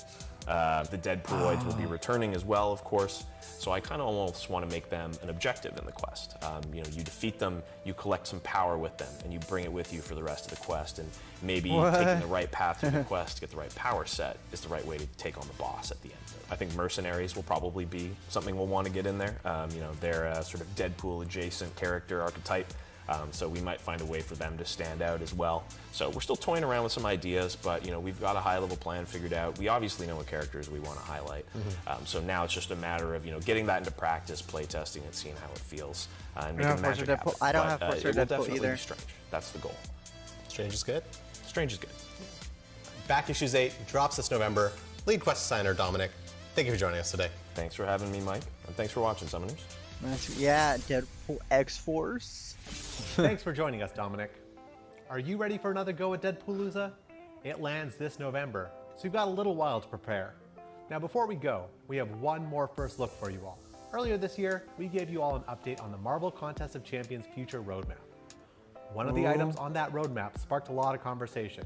The Deadpooloids will be returning as well, of course. So I kind of almost want to make them an objective in the quest. You know, you defeat them, you collect some power with them, and you bring it with you for the rest of the quest. And maybe taking the right path through the quest to get the right power set is the right way to take on the boss at the end. I think mercenaries will probably be something we'll want to get in there. You know, they're a sort of Deadpool-adjacent character archetype. So we might find a way for them to stand out as well. So we're still toying around with some ideas, but you know, we've got a high-level plan figured out. We obviously know what characters we want to highlight. So now it's just a matter of, you know, getting that into practice, play testing it, seeing how it feels, and making magic happen. I don't have 4-star Deadpool either. Be Strange. That's the goal. Strange is good. Strange is good. Back Issues 8 drops this November. Lead quest designer Dominic, thank you for joining us today. Thanks for having me, Mike, and thanks for watching, Summoners. Yeah, Deadpool X-Force. Thanks for joining us, Dominic. Are you ready for another go at Deadpoolooza? It lands this November, so you've got a little while to prepare. Now before we go, we have one more first look for you all. Earlier this year, we gave you all an update on the Marvel Contest of Champions future roadmap. One of the items on that roadmap sparked a lot of conversation,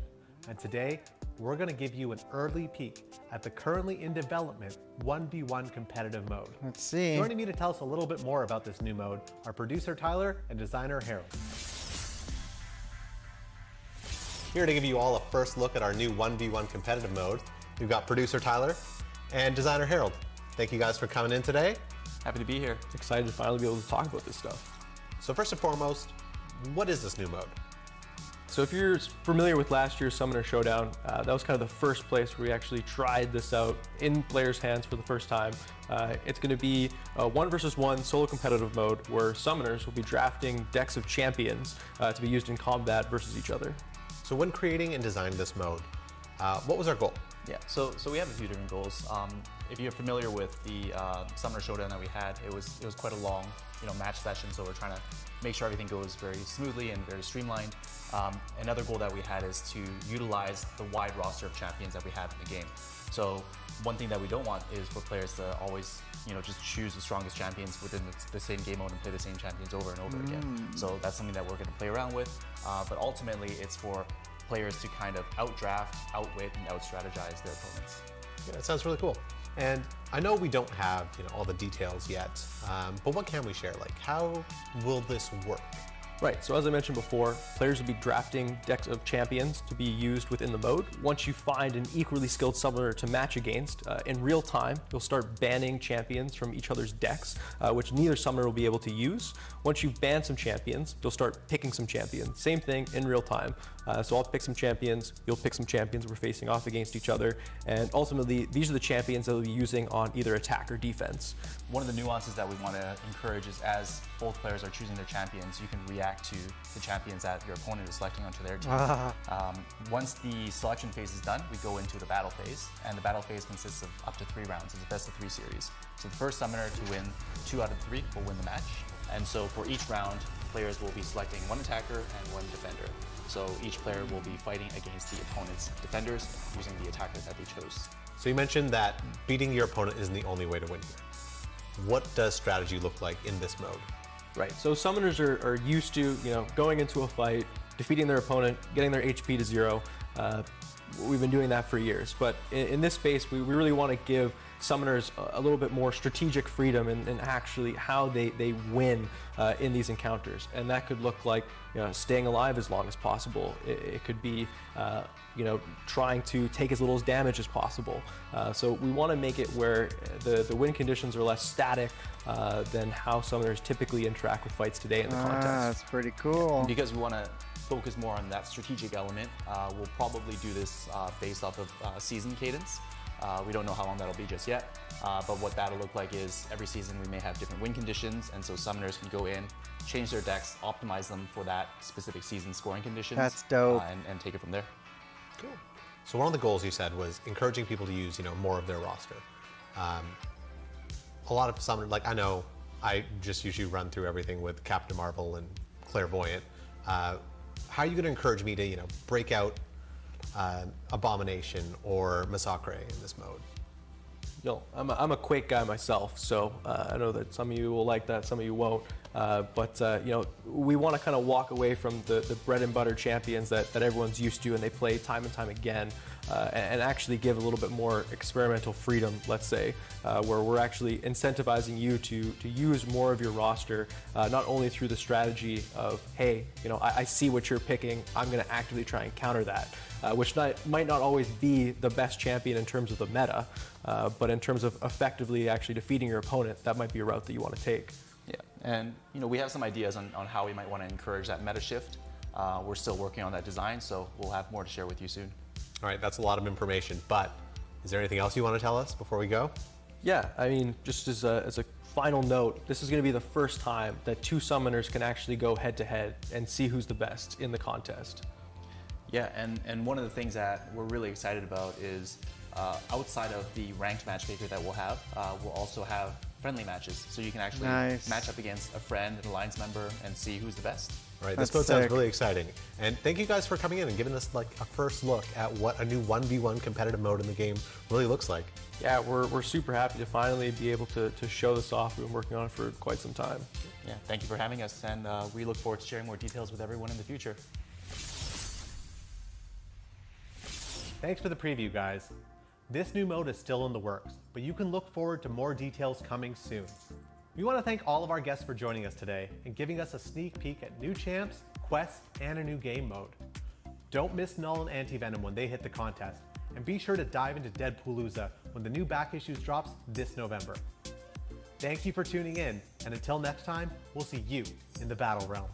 and today, we're going to give you an early peek at the currently in development 1v1 competitive mode. Let's see. Joining me to tell us a little bit more about this new mode are producer Tyler and designer Harold. Here to give you all a first look at our new 1v1 competitive mode, we've got producer Tyler and designer Harold. Thank you guys for coming in today. Happy to be here. Excited to finally be able to talk about this stuff. So first and foremost, what is this new mode? So if you're familiar with last year's Summoner Showdown, that was kind of the first place where we actually tried this out in players' hands for the first time. It's going to be a 1-versus-1 solo competitive mode where summoners will be drafting decks of champions to be used in combat versus each other. So when creating and designing this mode, what was our goal? Yeah, so we have a few different goals. If you're familiar with the Summoner Showdown that we had, it was quite a long, match session. So we're trying to make sure everything goes very smoothly and very streamlined. Another goal that we had is to utilize the wide roster of champions that we have in the game. So one thing that we don't want is for players to always, just choose the strongest champions within the same game mode and play the same champions over and over again. So that's something that we're going to play around with. But ultimately, it's for players to kind of outdraft, outwit, and out-strategize their opponents. Yeah, that sounds really cool. And I know we don't have all the details yet, but what can we share? Like, how will this work? Right, so as I mentioned before, players will be drafting decks of champions to be used within the mode. Once you find an equally skilled summoner to match against, in real time, you'll start banning champions from each other's decks, which neither summoner will be able to use. Once you've banned some champions, you'll start picking some champions. Same thing in real time. So I'll pick some champions, you'll pick some champions, we're facing off against each other, and ultimately, these are the champions that we'll be using on either attack or defense. One of the nuances that we want to encourage is as both players are choosing their champions, you can react to the champions that your opponent is selecting onto their team. Once the selection phase is done, we go into the battle phase, and the battle phase consists of up to 3 rounds. It's a best of 3 series. So the first summoner to win 2 out of 3 will win the match. And so for each round, players will be selecting 1 attacker and 1 defender. So each player will be fighting against the opponent's defenders using the attackers that they chose. So you mentioned that beating your opponent isn't the only way to win here. What does strategy look like in this mode? Right, so summoners are used to, going into a fight, defeating their opponent, getting their HP to 0. We've been doing that for years, but in this space, we really want to give summoners a little bit more strategic freedom in actually how they win in these encounters. And that could look like staying alive as long as possible. It could be trying to take as little damage as possible. So we want to make it where the win conditions are less static than how summoners typically interact with fights today in the contest. That's pretty cool. Because we want to focus more on that strategic element, we'll probably do this based off of season cadence. We don't know how long that'll be just yet, but what that'll look like is every season we may have different win conditions, and so summoners can go in, change their decks, optimize them for that specific season scoring conditions. That's dope. And take it from there. Cool. So one of the goals you said was encouraging people to use, more of their roster. A lot of summoners, like I know, I just usually run through everything with Captain Marvel and Clairvoyant. How are you going to encourage me to, break out Abomination or Massacre in this mode? I'm a Quake guy myself, so I know that some of you will like that, some of you won't. But we want to kind of walk away from the bread and butter champions that everyone's used to and they play time and time again, and actually give a little bit more experimental freedom, let's say, where we're actually incentivizing you to use more of your roster, not only through the strategy of, hey, I see what you're picking, I'm going to actively try and counter that, which might not always be the best champion in terms of the meta, but in terms of effectively actually defeating your opponent, that might be a route that you want to take. Yeah, and we have some ideas on how we might want to encourage that meta shift. We're still working on that design, so we'll have more to share with you soon. All right, that's a lot of information, but is there anything else you want to tell us before we go? Yeah, I mean, just as a final note, this is going to be the first time that 2 summoners can actually go head-to-head and see who's the best in the contest. Yeah, and one of the things that we're really excited about is outside of the ranked matchmaker that we'll have, we'll also have friendly matches. So you can actually match up against a friend, an alliance member, and see who's the best. All right, this mode sounds really exciting. And thank you guys for coming in and giving us like a first look at what a new 1v1 competitive mode in the game really looks like. Yeah, we're super happy to finally be able to show this off. We've been working on it for quite some time. Yeah, thank you for having us, and we look forward to sharing more details with everyone in the future. Thanks for the preview, guys. This new mode is still in the works, but you can look forward to more details coming soon. We want to thank all of our guests for joining us today and giving us a sneak peek at new champs, quests, and a new game mode. Don't miss Null and Anti-Venom when they hit the contest, and be sure to dive into Deadpoolooza when the new back issues drops this November. Thank you for tuning in, and until next time, we'll see you in the Battle Realm.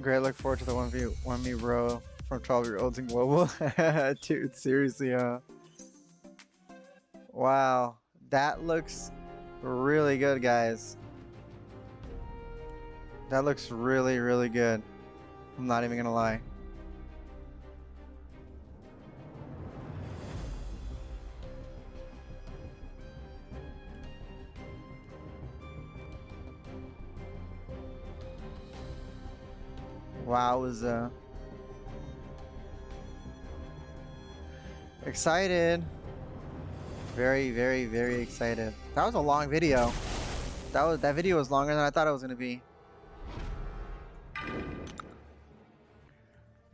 Great, look forward to the 1v bro from 12-year-olds in global. Dude, seriously, wow, that looks really good, guys. That looks really, really good. I'm not even gonna lie. Wowza. Excited. Very, very, very excited. That was a long video. That video was longer than I thought it was gonna be.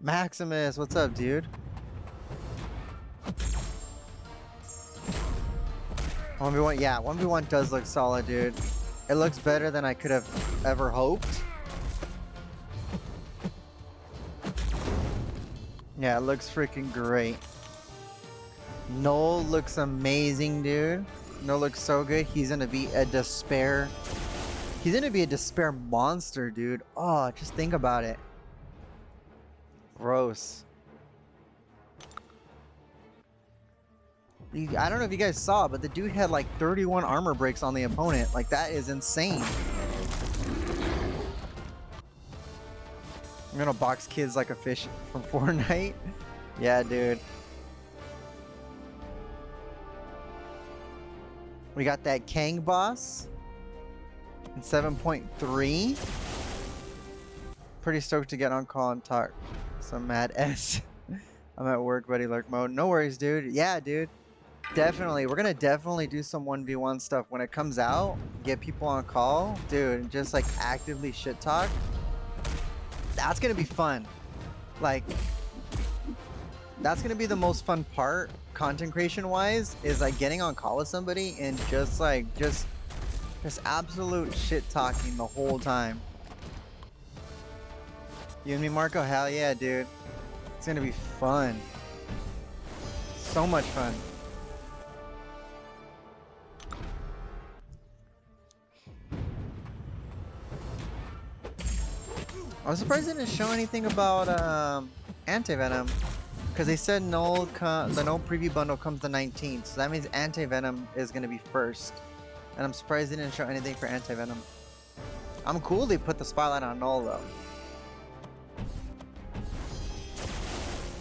Maximus, what's up, dude? 1v1, yeah, 1v1 does look solid, dude. It looks better than I could have ever hoped. Yeah, it looks freaking great. Noel looks amazing, dude. Noel looks so good. He's gonna be a despair. He's gonna be a despair monster, dude. Oh, just think about it. Gross. I don't know if you guys saw, but the dude had like 31 armor breaks on the opponent. Like, that is insane. I'm gonna box kids like a fish from Fortnite. Yeah, dude. We got that Kang boss in 7.3. Pretty stoked to get on call and talk some mad S. I'm at work, buddy. Lurk mode. No worries, dude. Yeah, dude. Definitely. We're gonna definitely do some 1v1 stuff when it comes out. Get people on call, dude, and just like actively shit talk. That's gonna be fun. Like, that's gonna be the most fun part, content creation wise, is like getting on call with somebody and just like just absolute shit talking the whole time. You and me, Marco? Hell yeah, dude. It's gonna be fun. So much fun. I was surprised they didn't show anything about Anti-Venom, because they said the Null preview bundle comes the 19th, so that means Anti-Venom is going to be first. And I'm surprised they didn't show anything for Anti-Venom. I'm cool they put the spotlight on Null though.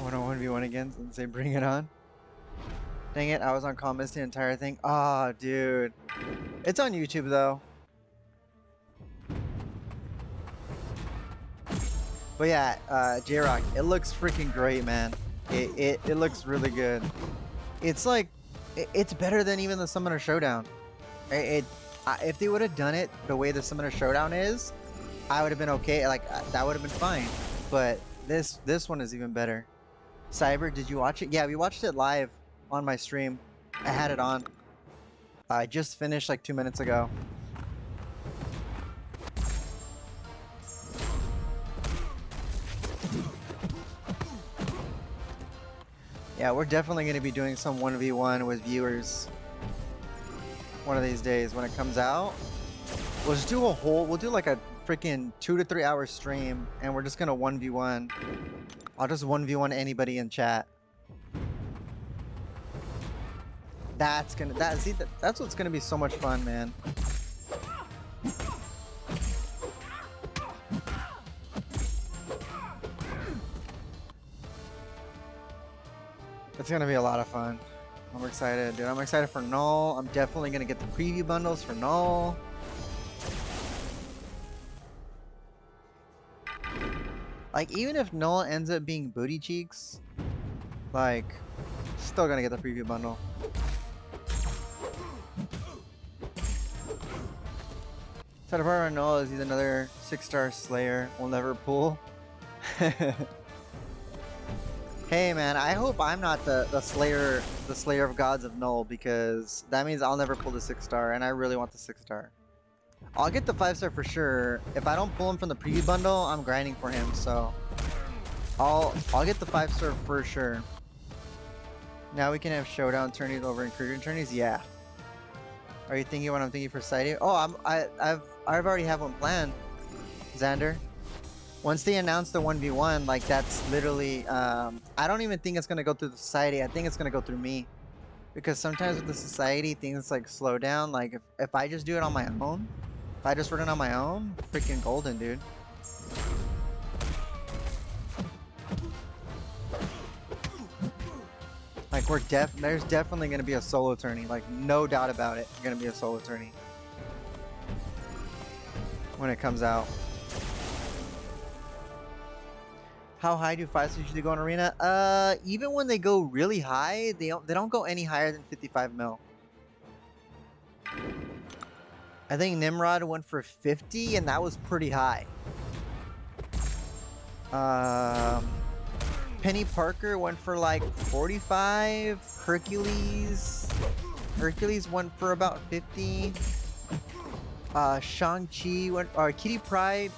1v1 again and say bring it on. Dang it, I was on comments the entire thing. Ah, oh, dude. It's on YouTube though. But yeah, J-Rock, it looks freaking great, man. It looks really good. It's like, it's better than even the Summoner Showdown. If they would have done it the way the Summoner Showdown is, I would have been okay. Like, that would have been fine. But this one is even better. Cyber, did you watch it? Yeah, we watched it live on my stream. I had it on. I just finished like 2 minutes ago. Yeah, we're definitely going to be doing some 1v1 with viewers one of these days when it comes out. We'll just do we'll do like a freaking 2 to 3 hour stream, and we're just going to 1v1. I'll just 1v1 anybody in chat. That's what's going to be so much fun, man. It's gonna be a lot of fun. I'm excited, dude. I'm excited for Null. I'm definitely gonna get the preview bundles for Null. Like, even if Null ends up being booty cheeks, like, still gonna get the preview bundle. Tadabara Null is another 6-star Slayer we'll never pull. Hey man, I hope I'm not the Slayer of Gods of Null, because that means I'll never pull the 6-star, and I really want the 6-star. I'll get the 5-star for sure. If I don't pull him from the preview bundle, I'm grinding for him, so I'll get the 5-star for sure. Now we can have showdown tourneys over incursion tourneys. Yeah. Are you thinking what I'm thinking for Sighting? Oh, I've already have one planned, Xander. Once they announce the 1v1, like, that's literally, I don't even think it's going to go through the society. I think it's going to go through me. Because sometimes with the society, things, like, slow down. Like, if I just do it on my own, if I just run it on my own, freaking golden, dude. Like, there's definitely going to be a solo tourney. Like, no doubt about it. Going to be a solo tourney when it comes out. How high do 5-stars usually go in arena? Even when they go really high, they don't go any higher than 55 mil. I think Nimrod went for 50, and that was pretty high. Penny Parker went for like 45. Hercules Hercules went for about 50. Shang-Chi went, or Kitty Pryde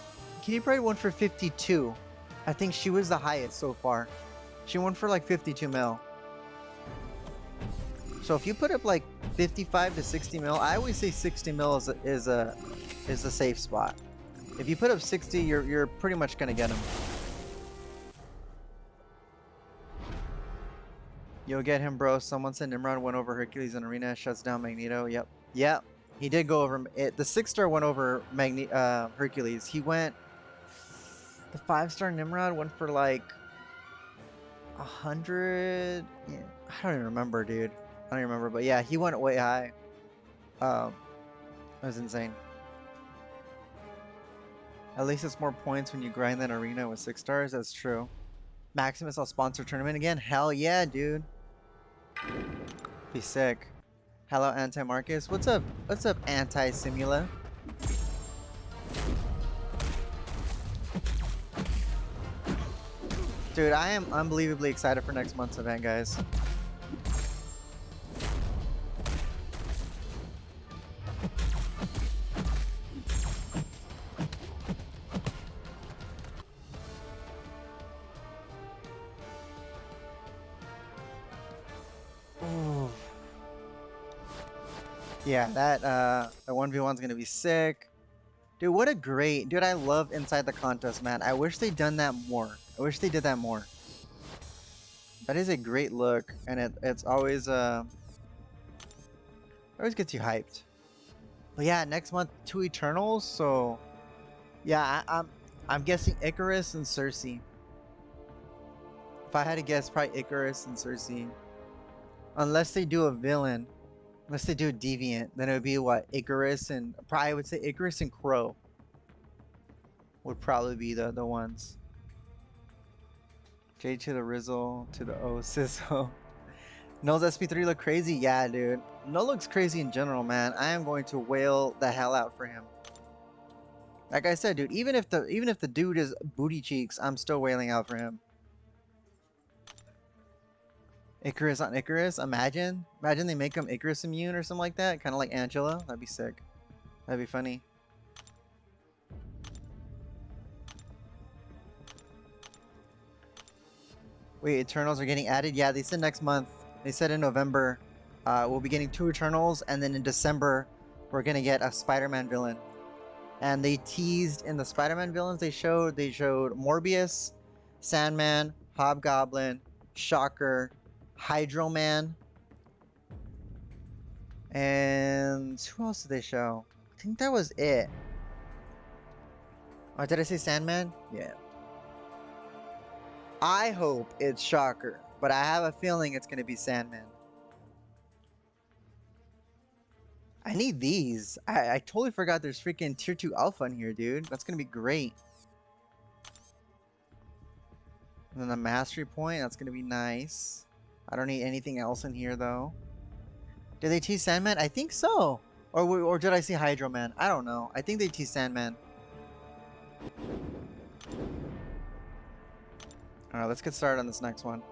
went for 52. I think she was the highest so far. She went for like 52 mil. So if you put up like 55 to 60 mil, I always say 60 mil is a safe spot. If you put up 60, you're pretty much gonna get him. You'll get him, bro. Someone said Nimrod went over Hercules in Arena, shuts down Magneto. Yep. Yep. He did go over it. The 6-star went over Hercules. He went. The 5-star Nimrod went for like 100. Yeah, I don't even remember, dude. I don't even remember, but yeah, he went way high. That was insane. At least it's more points when you grind that Arena with 6 stars. That's true. Maximus, I'll sponsor tournament again. Hell yeah, dude. Be sick. Hello, Anti-Marcus. What's up? What's up, Anti-Simula? Dude, I am unbelievably excited for next month's event, guys. Yeah, that the 1v1's gonna be sick. Dude, what a great... Dude, I love Inside the Contest, man. I wish they'd done that more. I wish they did that more. That is a great look, and it's always always gets you hyped. But yeah, next month 2 Eternals, so yeah, I'm guessing Icarus and Cersei. If I had to guess, probably Icarus and Cersei. Unless they do a villain. Unless they do a deviant, then it would be what? Icarus and... Probably I would say Icarus and Crow. Would probably be the ones. J to the Rizzle, to the O Sizzle. Null's SP3 look crazy? Yeah, dude. Null looks crazy in general, man. I am going to wail the hell out for him. Like I said, dude, even if the dude is booty cheeks, I'm still wailing out for him. Icarus on Icarus? Imagine they make him Icarus immune or something like that. Kind of like Angela. That'd be sick. That'd be funny. Wait, Eternals are getting added? Yeah, they said next month. They said in November we'll be getting 2 Eternals, and then in December we're gonna get a Spider-Man villain. And they teased in the Spider-Man villains they showed Morbius, Sandman, Hobgoblin, Shocker, Hydro Man, and who else did they show? I think that was it. Oh, did I say Sandman? Yeah. I hope it's Shocker, but I have a feeling it's gonna be Sandman. I need these. I totally forgot there's freaking tier 2 alpha in here, dude. That's gonna be great. And then the mastery point, that's gonna be nice. I don't need anything else in here, though. Did they tease Sandman? I think so. Or did I see Hydro Man? I don't know. I think they teased Sandman. Alright, let's get started on this next one.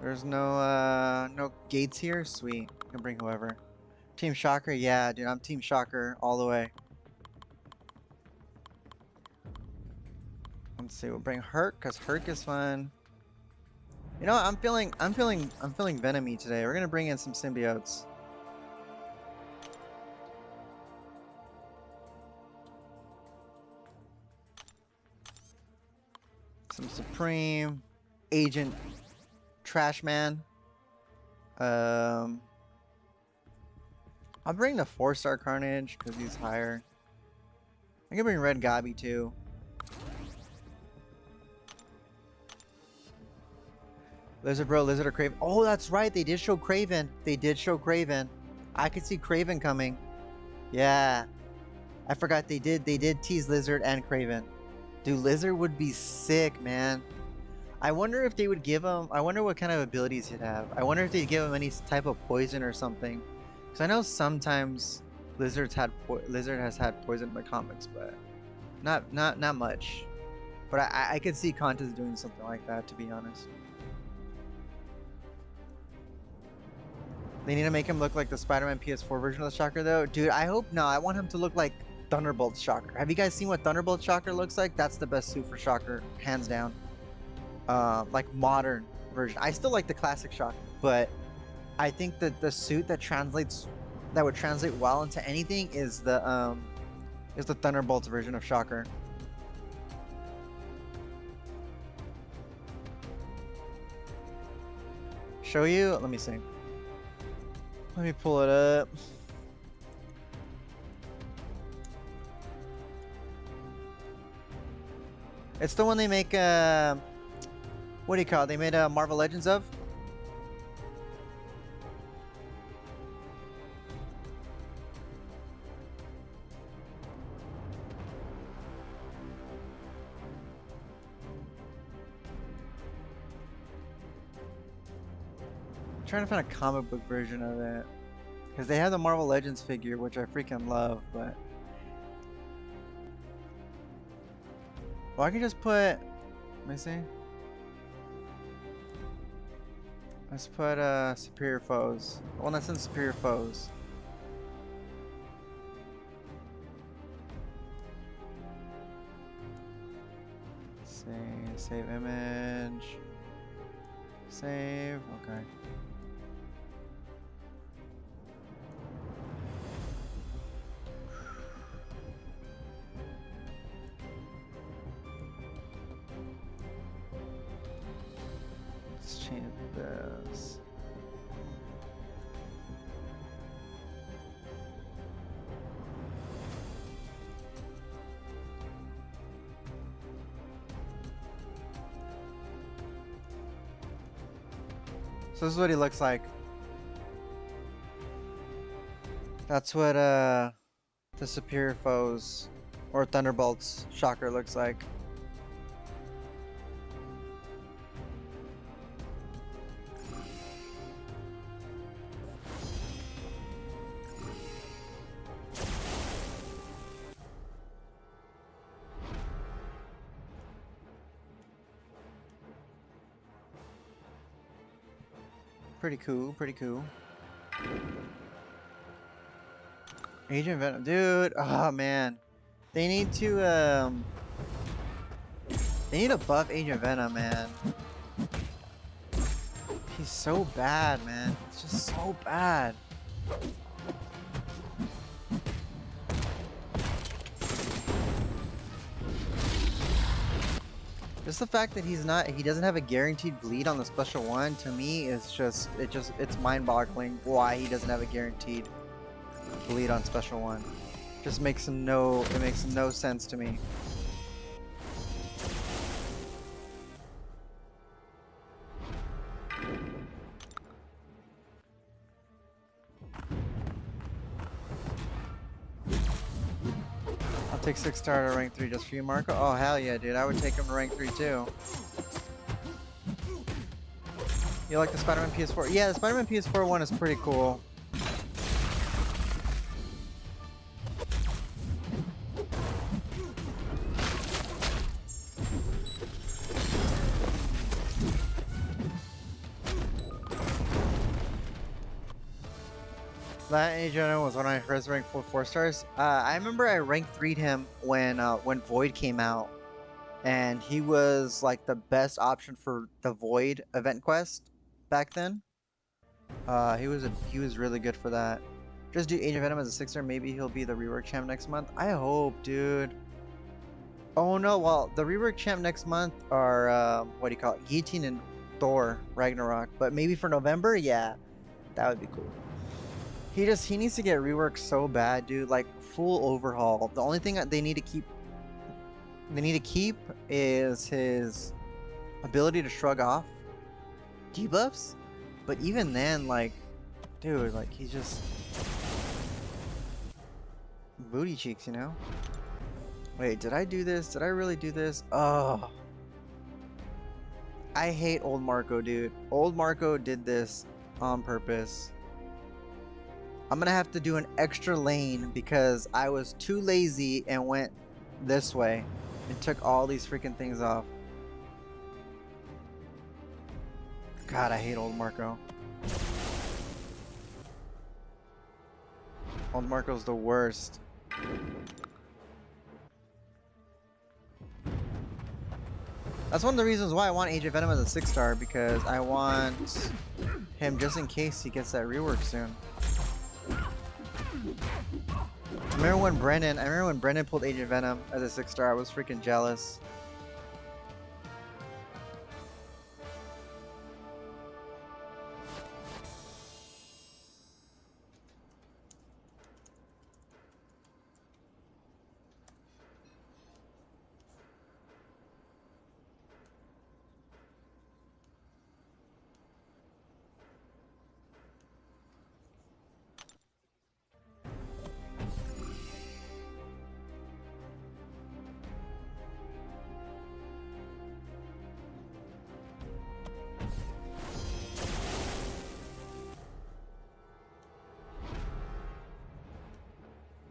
There's no gates here? Sweet. I can bring whoever. Team Shocker? Yeah, dude, I'm Team Shocker all the way. Let's see, we'll bring Herc, because Herc is fun. You know, I'm feeling Venomy today. We're gonna bring in some symbiotes. Some Supreme, Agent, Trashman. I'll bring the 4-star Carnage because he's higher. I can bring Red Gabi too. Lizard Bro, Lizard or Craven. Oh, that's right. They did show Craven. They did show Craven. I could see Craven coming. Yeah. I forgot they did tease Lizard and Craven. Dude, Lizard would be sick, man. I wonder if they would give him... I wonder what kind of abilities he'd have. I wonder if they'd give him any type of poison or something. Because I know sometimes Lizard has had poison in the comics, but not much. But I could see Contest doing something like that, to be honest. They need to make him look like the Spider-Man PS4 version of the Shocker, though. Dude, I hope not. I want him to look like Thunderbolt Shocker. Have you guys seen what Thunderbolt Shocker looks like? That's the best suit for Shocker, hands down. Like modern version. I still like the classic Shocker, but I think that the suit that would translate well into anything is the Thunderbolts version of Shocker. Show you? Let me see. Let me pull it up. It's the one they make, what do you call it? They made a Marvel Legends of? I'm trying to find a comic book version of it. Because they have the Marvel Legends figure, which I freaking love, but... Well, I can just put... Let me see. Let's put Superior Foes. The one that's in Superior Foes. Let's see. Save image. Save. Okay. Let's change this. So this is what he looks like. That's what the Superior Foes or Thunderbolts Shocker looks like. Pretty cool, pretty cool. Agent Venom, dude. Oh man, they need to buff Agent Venom, man. He's so bad, man. It's just so bad. Just the fact that he doesn't have a guaranteed bleed on the special one, to me is it's mind-boggling why he doesn't have a guaranteed bleed on special one. It makes no sense to me. Take 6-star to rank 3 just for you, Marco. Oh hell yeah, dude! I would take him to rank 3 too. You like the Spider-Man PS4? Yeah, the Spider-Man PS4 one is pretty cool. That Agent was when I first ranked 4 stars. I remember I ranked 3'd him when Void came out, and he was like the best option for the Void event quest back then. He was really good for that. Just do Agent Venom as a 6-star. Maybe he'll be the rework champ next month. I hope, dude. Oh no, well the rework champ next month are what do you call it? Guillotine and Thor Ragnarok. But maybe for November, yeah, that would be cool. He needs to get reworked so bad, dude. Like full overhaul. The only thing that they need to keep is his ability to shrug off debuffs. But even then, like, dude, like he's just booty cheeks, you know? Wait, did I do this? Did I really do this? Oh, I hate old Marco, dude. Old Marco did this on purpose. I'm gonna have to do an extra lane because I was too lazy and went this way and took all these freaking things off. God, I hate old Marco. Old Marco's the worst. That's one of the reasons why I want Age of Venom as a 6-star, because I want him just in case he gets that rework soon. I remember when Brendan pulled Age of Venom as a 6-star, I was freaking jealous.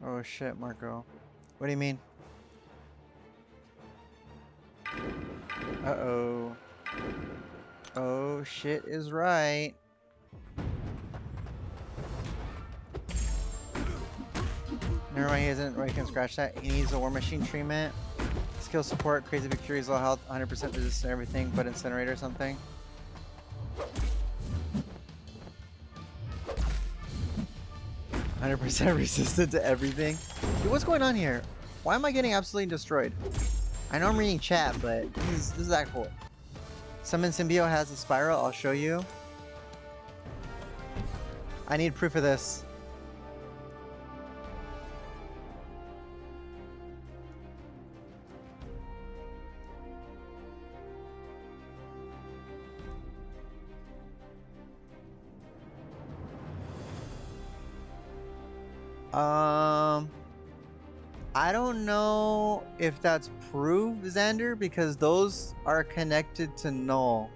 Oh shit, Marco. What do you mean? Uh-oh. Oh, shit is right. Never mind, he isn't. Right, can scratch that. He needs a War Machine treatment. Skill support, crazy victories, low health, 100% resistant to everything but Incinerator or something. %, resistant to everything. Dude, what's going on here? Why am I getting absolutely destroyed? I know I'm reading chat, but this is that cool. Summon Symbio has a spiral. I'll show you. I need proof of this. I don't know if that's proof, Xander, because those are connected to Null.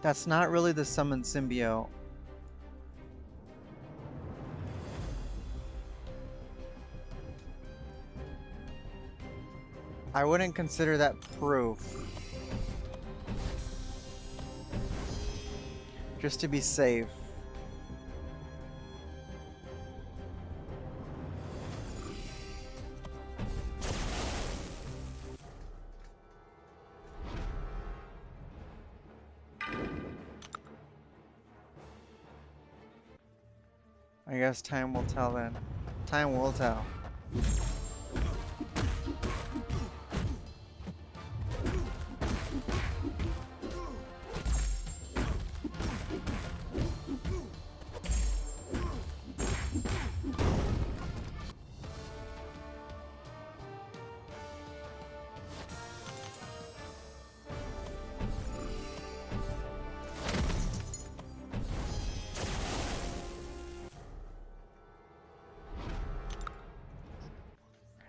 That's not really the summon symbiote. I wouldn't consider that proof. Just to be safe. I guess time will tell then. Time will tell.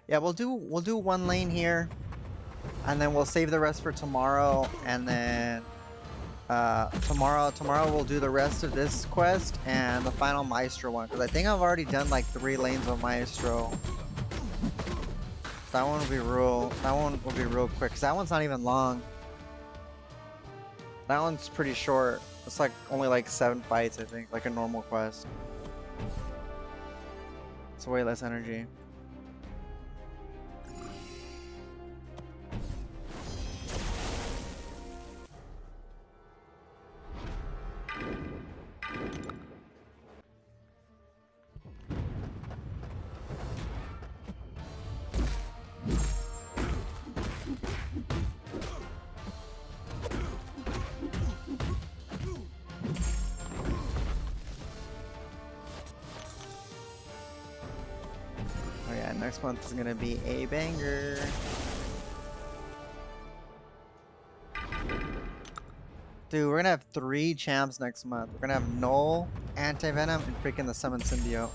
Yeah, we'll do one lane here, and then we'll save the rest for tomorrow, and then tomorrow we'll do the rest of this quest and the final Maestro one, because I think I've already done like 3 lanes of Maestro. That one will be real quick, because that one's not even long. That one's pretty short. It's like only like 7 fights, I think, like a normal quest. It's way less energy. Next month is gonna be a banger. Dude, we're gonna have 3 champs next month. We're gonna have Null, Anti-Venom, and freaking the Summon Symbiote.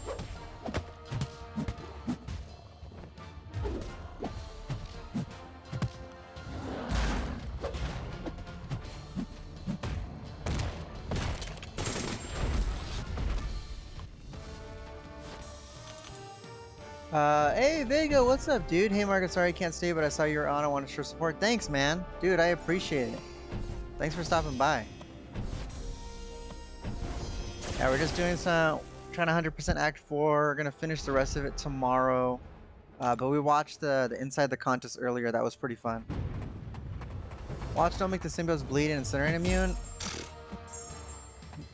Hey Vega, what's up, dude? Hey Margaret, sorry I can't stay, but I saw you were on. I want to show support. Thanks, man. Dude, I appreciate it. Thanks for stopping by. Yeah, we're just doing trying trying to 100% Act 4. We're gonna finish the rest of it tomorrow. But we watched the Inside the Contest earlier. That was pretty fun. Watch Don't make the symbiotes bleed and Incinerate immune.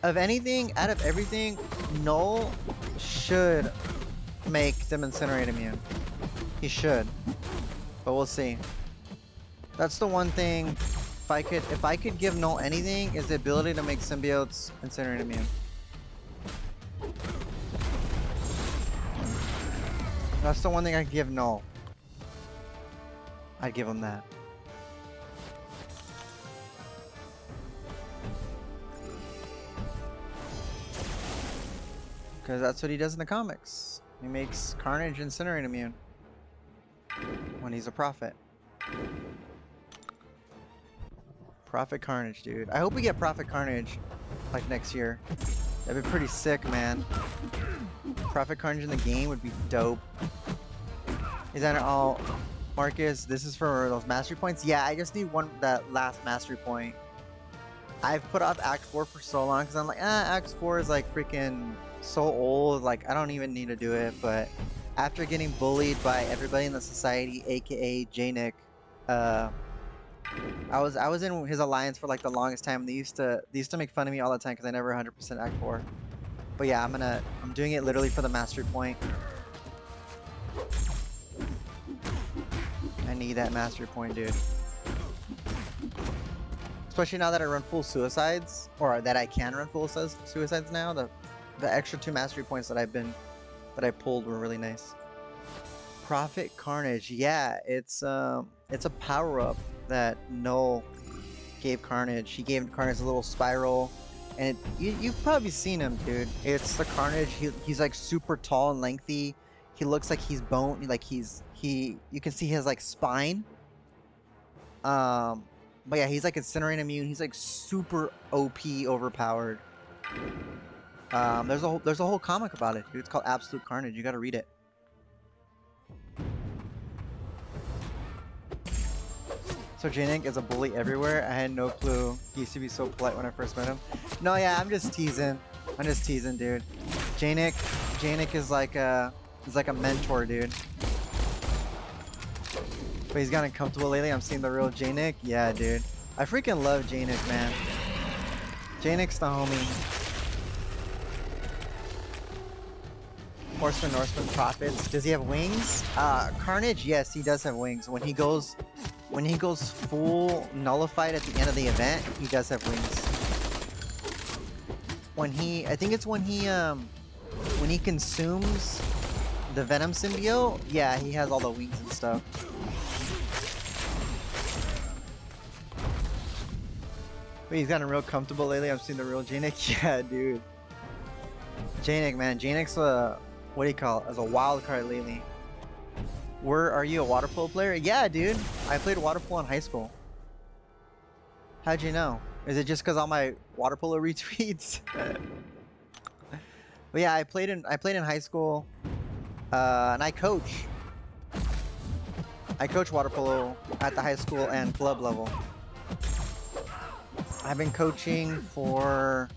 Of anything, out of everything, Null should make them Incinerate immune. He should. But we'll see. That's the one thing. If I could give Null anything, is the ability to make symbiotes Incinerate immune. That's the one thing I could give Null. I'd give him that. Because that's what he does in the comics. He makes Carnage Incinerate immune. When he's a Prophet. Prophet Carnage, dude. I hope we get Prophet Carnage like next year. That'd be pretty sick, man. Prophet Carnage in the game would be dope. Is that all, Marcus? This is for those mastery points? Yeah, I just need that last mastery point. I've put off Act 4 for so long because I'm like, Act 4 is like freaking so old. Like, I don't even need to do it. But after getting bullied by everybody in the society, aka J-Nick, I was in his alliance for like the longest time. They used to make fun of me all the time because I never 100% Act 4. But yeah, I'm doing it literally for the mastery point. I need that mastery point, dude. Especially now that I run full suicides, or that I can run full suicides now. The extra 2 mastery points that I pulled were really nice. Prophet Carnage, yeah, it's a power up that Null gave Carnage. He gave Carnage a little spiral, and you've probably seen him, dude. It's the Carnage. He's like super tall and lengthy. He looks like he's bone, like you can see his like spine. But yeah, he's like Incinerate immune. He's like super OP overpowered. There's a whole comic about it, dude. It's called Absolute Carnage. You gotta read it. So J-Nick is a bully everywhere. I had no clue. He used to be so polite when I first met him. No, yeah, I'm just teasing. I'm just teasing, dude. J-Nick is like he's like a mentor, dude. But he's gotten comfortable lately. I'm seeing the real J-Nick. Yeah, dude. I freaking love J-Nick, man. J-Nick's the homie. Horseman, Norseman, Prophets. Does he have wings? Carnage, yes, he does have wings. When he goes full nullified at the end of the event, he does have wings. I think it's when he consumes the Venom symbiote, yeah, he has all the wings and stuff. But he's gotten real comfortable lately. I've seen the real J-Nick. Yeah, dude. J-Nick, man. J-Nick's what do you call it? As a wild card lately. Are you a water polo player? Yeah, dude. I played water polo in high school. How'd you know? Is it just because all my water polo retweets? But yeah, I played in high school, and I coach. I coach water polo at the high school and club level. I've been coaching for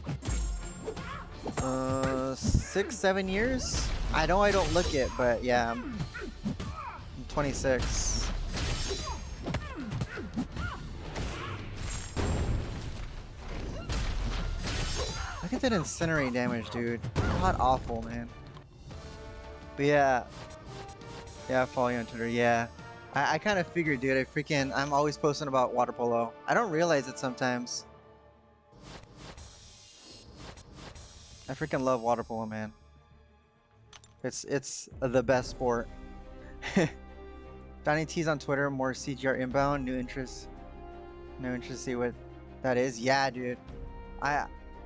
6-7 years. I know I don't look it, but yeah, I'm 26. Look at that Incinerate damage, dude. God awful, man. But yeah, I follow you on Twitter. Yeah, I kind of figured, dude. I'm always posting about water polo. I don't realize it sometimes. I freaking love water polo, man. It's the best sport. Donnie T's on Twitter. More CGR inbound. New interest. No interest to see what that is. Yeah, dude.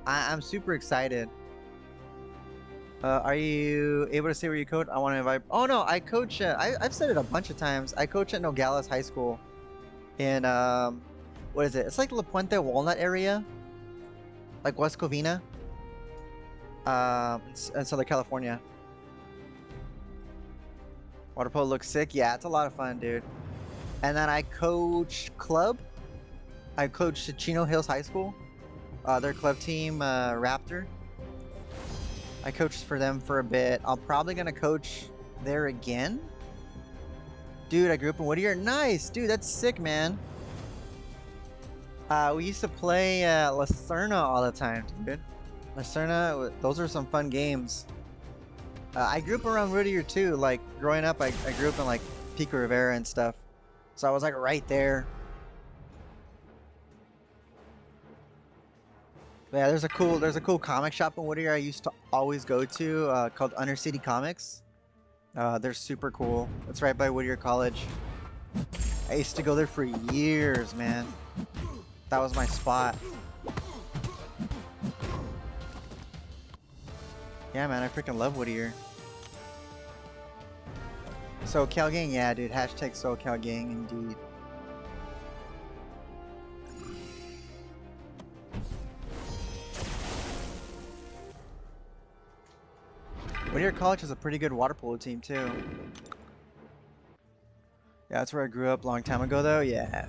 I'm super excited. Are you able to say where you coach? I want to invite. Oh no, I coach. I've said it a bunch of times. I coach at Nogales High School. In what is it? It's like La Puente Walnut area, like West Covina. In Southern California. Water polo looks sick. Yeah, it's a lot of fun, dude. And then I coach club. I coached at Chino Hills High School. Their club team, Raptor. I coached for them for a bit. I'm probably gonna coach there again. Dude, I grew up in Whittier. Nice, dude. That's sick, man. We used to play Lacerna all the time, dude. Lacerna, those are some fun games. I grew up around Whittier too. Like growing up, I grew up in like Pico Rivera and stuff, so I was like right there. But yeah, there's a cool comic shop in Whittier I used to always go to called Undercity Comics. They're super cool. It's right by Whittier College. I used to go there for years, man. That was my spot. Yeah, man, I freaking love Whittier. SoCal Gang, yeah, dude. Hashtag SoCal Gang, indeed. Whittier College has a pretty good water polo team, too. Yeah, that's where I grew up a long time ago, though. Yeah.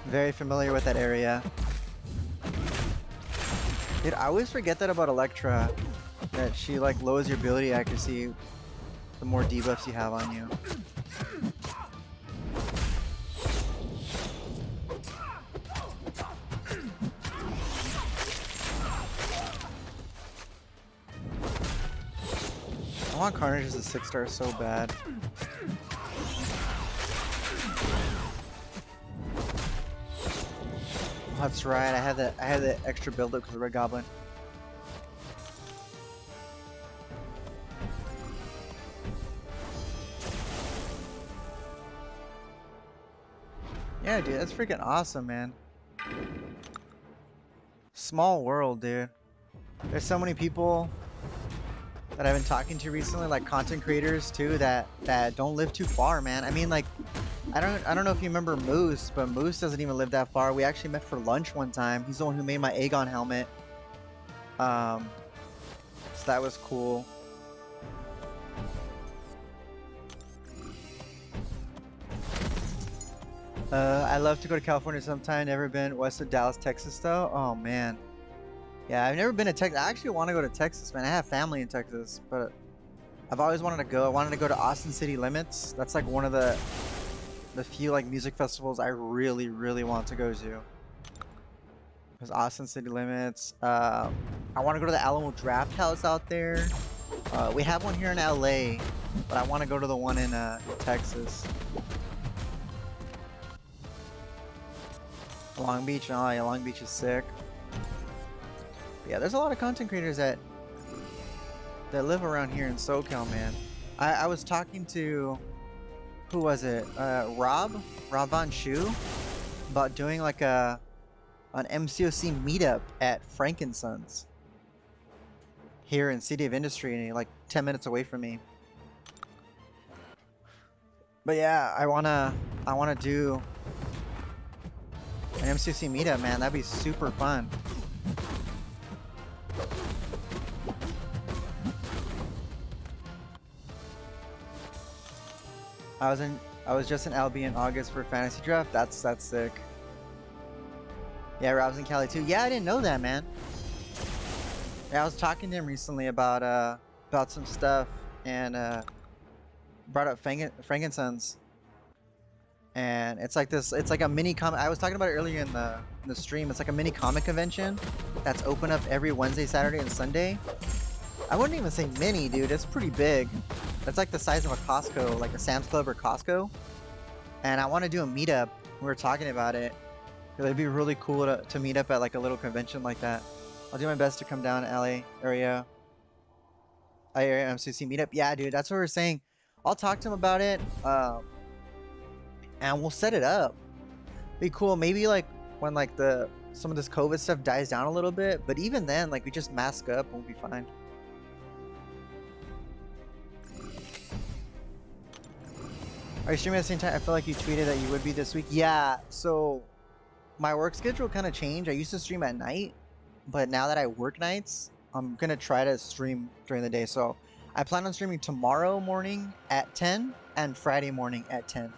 Very familiar with that area. Dude, I always forget that about Electra. That she, like, lowers your ability accuracy the more debuffs you have on you. I want Carnage as a 6-star so bad. That's right. I had that extra build up because of Red Goblin. Yeah, dude, that's freaking awesome, man. Small world, dude. There's so many people that I've been talking to recently, like content creators too, that don't live too far, man. I mean, like, I don't know if you remember Moose, but Moose doesn't even live that far. We actually met for lunch one time. He's the one who made my Aegon helmet. So that was cool. I love to go to California sometime. Never been west of Dallas, Texas though. Oh man. Yeah, I've never been to Texas. I actually want to go to Texas, man. I have family in Texas, but I've always wanted to go. I wanted to go to Austin City Limits. That's like one of the few like music festivals I really, really want to go to. There's Austin City Limits. I want to go to the Alamo Draft House out there. We have one here in LA, but I want to go to the one in Texas. Long Beach, oh yeah, Long Beach is sick. But yeah, there's a lot of content creators that live around here in SoCal, man. I was talking to, who was it? Rob Von Shu, about doing like an MCOC meetup at Frankensons here in City of Industry, and like 10 minutes away from me. But yeah, I wanna do an MCC meetup, man. That'd be super fun. I was just in LB in August for Fantasy Draft. That's sick. Yeah, Rob's in Cali too. Yeah, I didn't know that, man. Yeah, I was talking to him recently about some stuff, and brought up Frankensons. And it's like this, it's like a mini comic. I was talking about it earlier in the stream. It's like a mini comic convention that's open up every Wednesday, Saturday, and Sunday. I wouldn't even say mini, dude. It's pretty big. It's like the size of a Costco, like a Sam's Club or Costco. And I want to do a meetup. We were talking about it. It'd be really cool to meet up at like a little convention like that. I'll do my best to come down to LA area MCC meetup. Yeah, dude, that's what we're saying. I'll talk to him about it. And we'll set it up. Be cool. Maybe like when like some of this COVID stuff dies down a little bit, but even then, like we just mask up and we'll be fine. Are you streaming at the same time? I feel like you tweeted that you would be this week. Yeah, so my work schedule kind of changed. I used to stream at night, but now that I work nights, I'm gonna try to stream during the day. So I plan on streaming tomorrow morning at 10 and Friday morning at 10.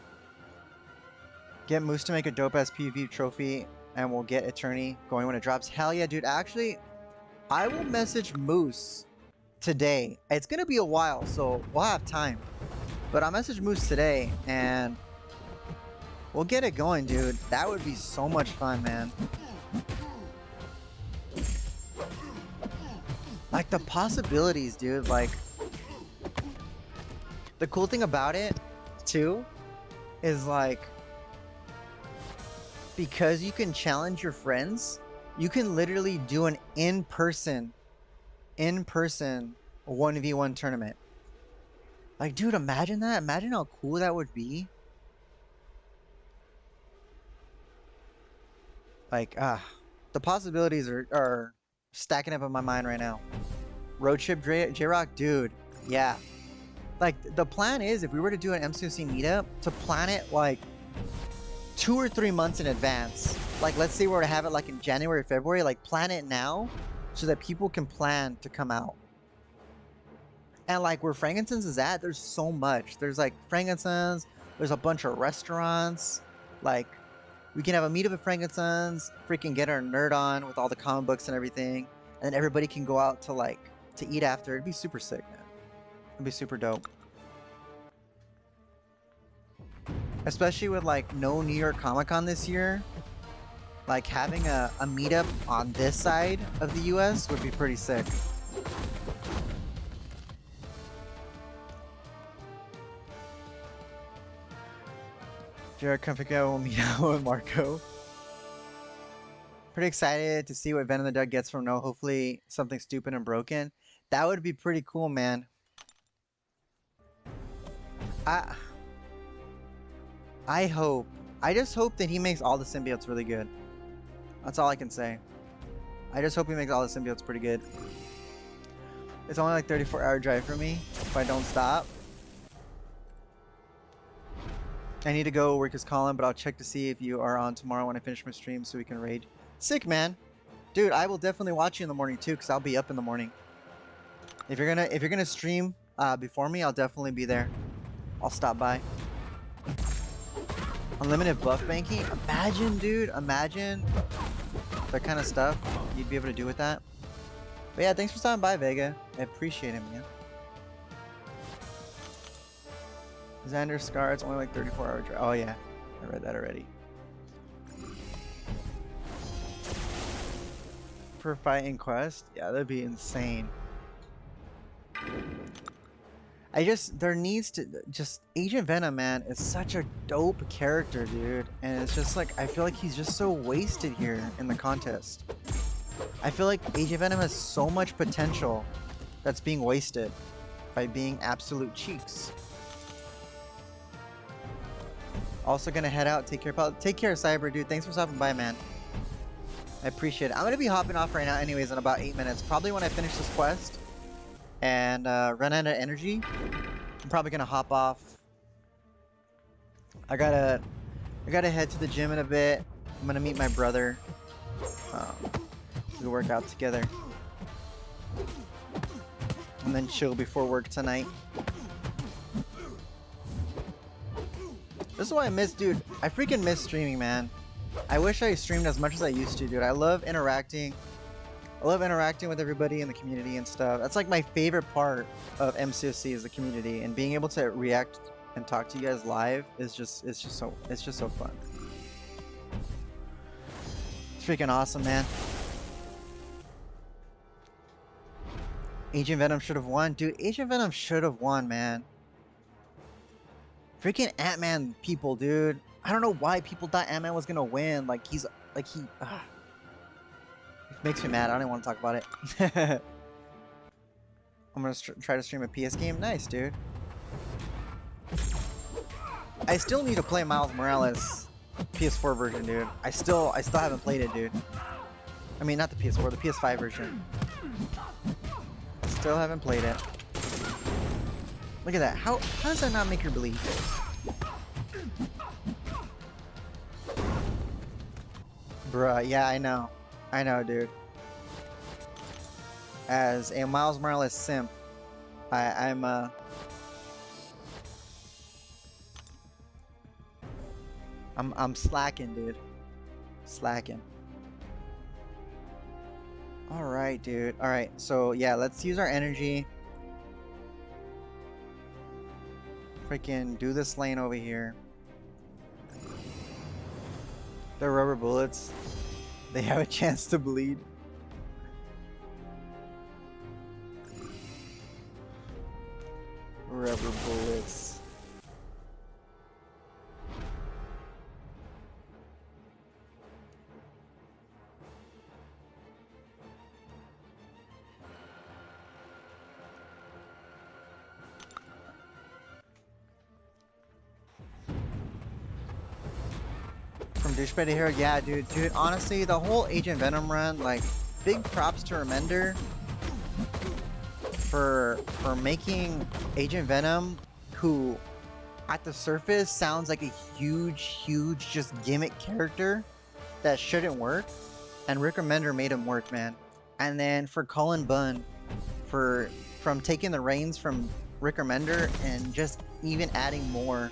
Get Moose to make a dope ass PvP trophy, and we'll get Eternity going when it drops. Hell yeah, dude. Actually, I will message Moose today. It's gonna be a while, so we'll have time. But I'll message Moose today, and we'll get it going, dude. That would be so much fun, man. Like, the possibilities, dude. Like, the cool thing about it, too, is like, because you can challenge your friends, you can literally do an in-person 1v1 tournament. Like, dude, imagine that. Imagine how cool that would be. Like, the possibilities are stacking up in my mind right now. Road trip J-Rock, dude, yeah. Like, the plan is, if we were to do an MCOC meetup, to plan it like 2 or 3 months in advance. Like, let's say we were to have it like in January, February, like plan it now so that people can plan to come out. And like where Frankincense is at, there's so much. There's like Frankincense, there's a bunch of restaurants. Like, we can have a meetup at Frankincense, freaking get our nerd on with all the comic books and everything. And then everybody can go out to eat after. It'd be super sick, man. It'd be super dope. Especially with like no New York Comic Con this year. Like, having a meetup on this side of the US would be pretty sick. Jared, come figure out when we'll meet out with Marco. Pretty excited to see what Venom the Duck gets from No. Hopefully something stupid and broken. That would be pretty cool, man. I just hope that he makes all the symbiotes really good. That's all I can say. I just hope he makes all the symbiotes pretty good. It's only like 34-hour drive for me if I don't stop. I need to go work his Colin, but I'll check to see if you are on tomorrow when I finish my stream so we can raid. Sick, man. Dude, I will definitely watch you in the morning too, because I'll be up in the morning. If you're gonna stream before me, I'll definitely be there. I'll stop by. Unlimited buff banking? Imagine, dude. Imagine that kind of stuff you'd be able to do with that. But yeah, thanks for stopping by, Vega. I appreciate it, man. Xander Scar, it's only like 34-hour drive. Oh yeah, I read that already. For fighting quest? Yeah, that'd be insane. There needs to, Agent Venom, man, is such a dope character, dude. And it's just like, I feel like he's just so wasted here in the contest. I feel like Agent Venom has so much potential that's being wasted by being absolute cheeks. Also gonna head out, take care, Cyber, dude. Thanks for stopping by, man. I appreciate it. I'm gonna be hopping off right now anyways in about 8 minutes. Probably when I finish this quest and run out of energy, I'm probably gonna hop off. I gotta head to the gym in a bit. I'm gonna meet my brother. We work out together. And then chill before work tonight. This is why I miss, dude. I freaking miss streaming, man. I wish I streamed as much as I used to, dude. I love interacting. I love interacting with everybody in the community and stuff. That's like my favorite part of MCOC is the community, and being able to react and talk to you guys live is just so fun. It's freaking awesome, man. Agent Venom should have won, dude. Agent Venom should have won, man. Freaking Ant-Man people, dude. I don't know why people thought Ant-Man was gonna win. It makes me mad. I don't even want to talk about it. I'm gonna try to stream a PS game. Nice, dude. I still need to play Miles Morales PS4 version, dude. I still haven't played it, dude. I mean, not the PS4, the PS5 version. Still haven't played it. Look at that. How does that not make her bleed? Bruh, yeah, I know. I know, dude. As a Miles Morales simp, I'm slacking, dude. Slacking. Oh, Alright, dude. Alright, so yeah, let's use our energy. Freaking do this lane over here. The rubber bullets, they have a chance to bleed. Rubber bullets. From douchebag to hero, yeah, dude. Honestly, the whole Agent Venom run, like, big props to Remender for making Agent Venom, who at the surface sounds like a huge just gimmick character that shouldn't work, and Rick Remender made him work, man. And then for Cullen Bunn, from taking the reins from Rick Remender and just even adding more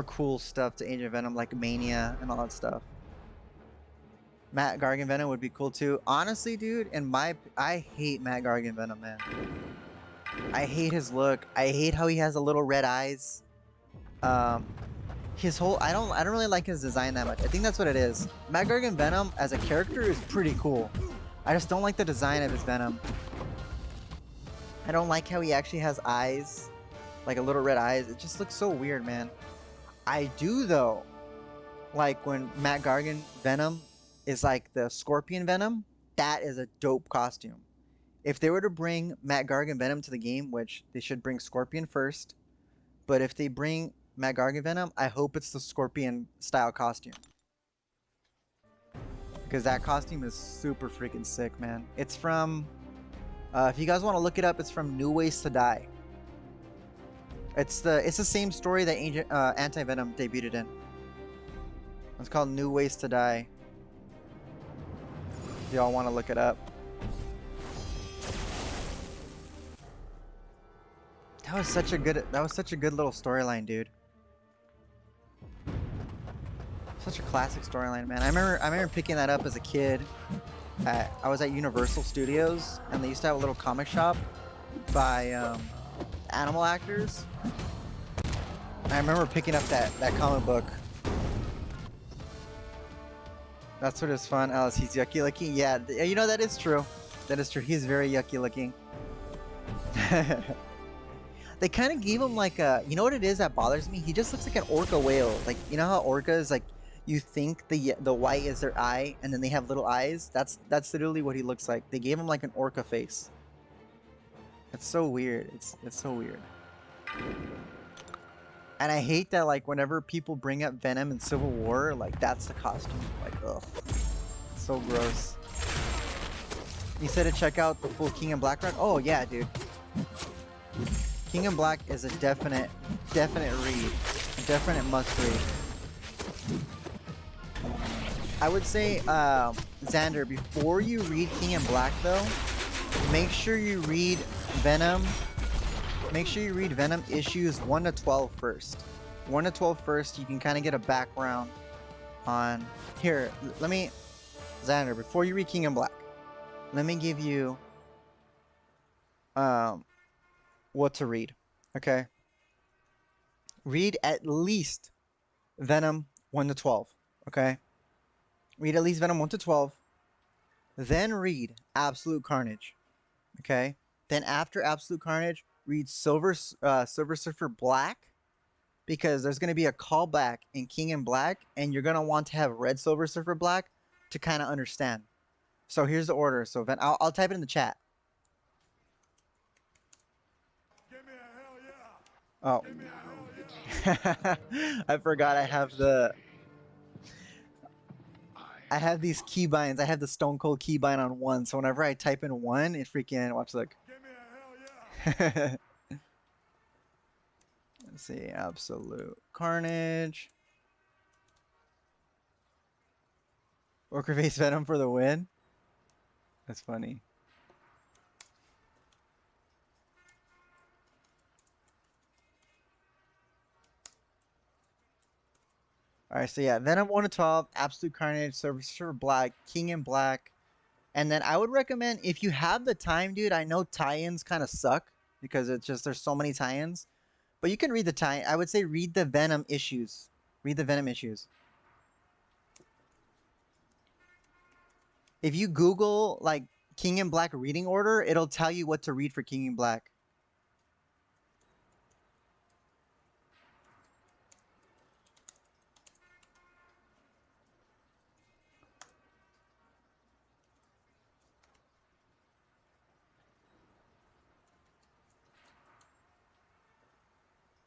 cool stuff to Agent Venom, like Mania and all that stuff. Matt Gargan Venom would be cool too. Honestly, dude, I hate Matt Gargan Venom, man. I hate his look. I hate how he has the little red eyes. His whole I don't really like his design that much. I think that's what it is. Matt Gargan Venom as a character is pretty cool. I just don't like the design of his Venom. I don't like how he actually has eyes, like a little red eyes. It just looks so weird, man. I do though, like when Matt Gargan Venom is like the Scorpion Venom. That is a dope costume. If they were to bring Matt Gargan Venom to the game, which they should bring Scorpion first, but if they bring Matt Gargan Venom, I hope it's the Scorpion style costume. Because that costume is super freaking sick, man. It's from, if you guys want to look it up, it's from New Ways to Die. It's the same story that Anti-Venom debuted in. It's called New Ways to Die. If y'all want to look it up. That was such a good little storyline, dude. Such a classic storyline, man. I remember picking that up as a kid. I was at Universal Studios, and they used to have a little comic shop by animal actors. I remember picking up that comic book. That's what is fun. Alice, he's yucky looking. Yeah, you know, that is true. That is true. He's very yucky looking. They kind of gave him like a, you know what it is that bothers me? He just looks like an orca whale. Like, you know how orcas, like, you think the white is their eye, and then they have little eyes? That's literally what he looks like. They gave him like an orca face. It's so weird. It's so weird. And I hate that, like, whenever people bring up Venom in Civil War, like, that's the costume. Like, ugh. So gross. You said to check out the full King in Black run? Oh, yeah, dude. King in Black is a definite read. A definite must read. I would say, Xander, before you read King in Black, though, make sure you read Venom. Make sure you read Venom issues 1 to 12 first. 1 to 12 first, you can kind of get a background on... Here, let me... Xander, before you read King in Black, let me give you... what to read, okay? Read at least Venom 1 to 12, okay? Read at least Venom 1 to 12. Then read Absolute Carnage, okay? Then after Absolute Carnage, read Silver Surfer Black, because there's going to be a callback in King in Black, and you're going to want to have read Silver Surfer Black to kind of understand. So here's the order. So I'll type it in the chat. Oh. I forgot I have these keybinds. I have the Stone Cold keybind on 1, so whenever I type in 1, it freaking... Watch, look. Let's see, Absolute Carnage. Orca Face Venom for the win. That's funny. Alright, so yeah, Venom 1 to 12, Absolute Carnage, Sorcerer Black, King in Black. And then I would recommend, if you have the time, dude, I know tie-ins kind of suck because it's just, there's so many tie-ins. But you can read the tie-in. I would say read the Venom issues. Read the Venom issues. If you Google, like, King in Black reading order, it'll tell you what to read for King in Black.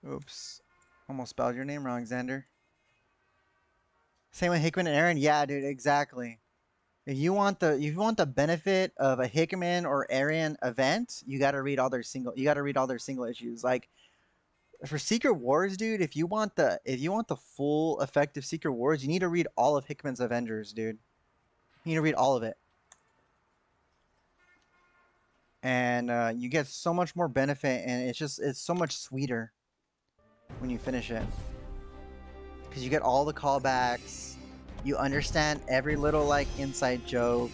Oops. Almost spelled your name wrong, Xander. Same with Hickman and Aaron. Yeah, dude, exactly. If you want the benefit of a Hickman or Aaron event, you gotta read all their single issues. Like for Secret Wars, dude, if you want the full effective Secret Wars, you need to read all of Hickman's Avengers, dude. You need to read all of it. And you get so much more benefit, and it's so much sweeter when you finish it. Because you get all the callbacks, you understand every little like inside joke,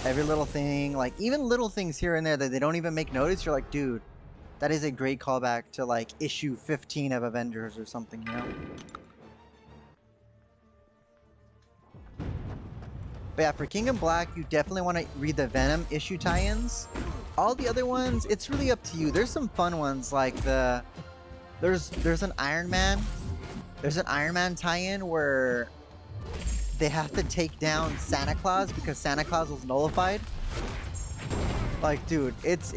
every little thing, like even little things here and there that they don't even make notice. You're like, dude, that is a great callback to like issue 15 of Avengers or something, you know? But yeah, for King in Black, you definitely want to read the Venom issue tie-ins. All the other ones, it's really up to you. There's some fun ones like there's an Iron Man. There's an Iron Man tie-in where they have to take down Santa Claus because Santa Claus was nullified. Like, dude, it's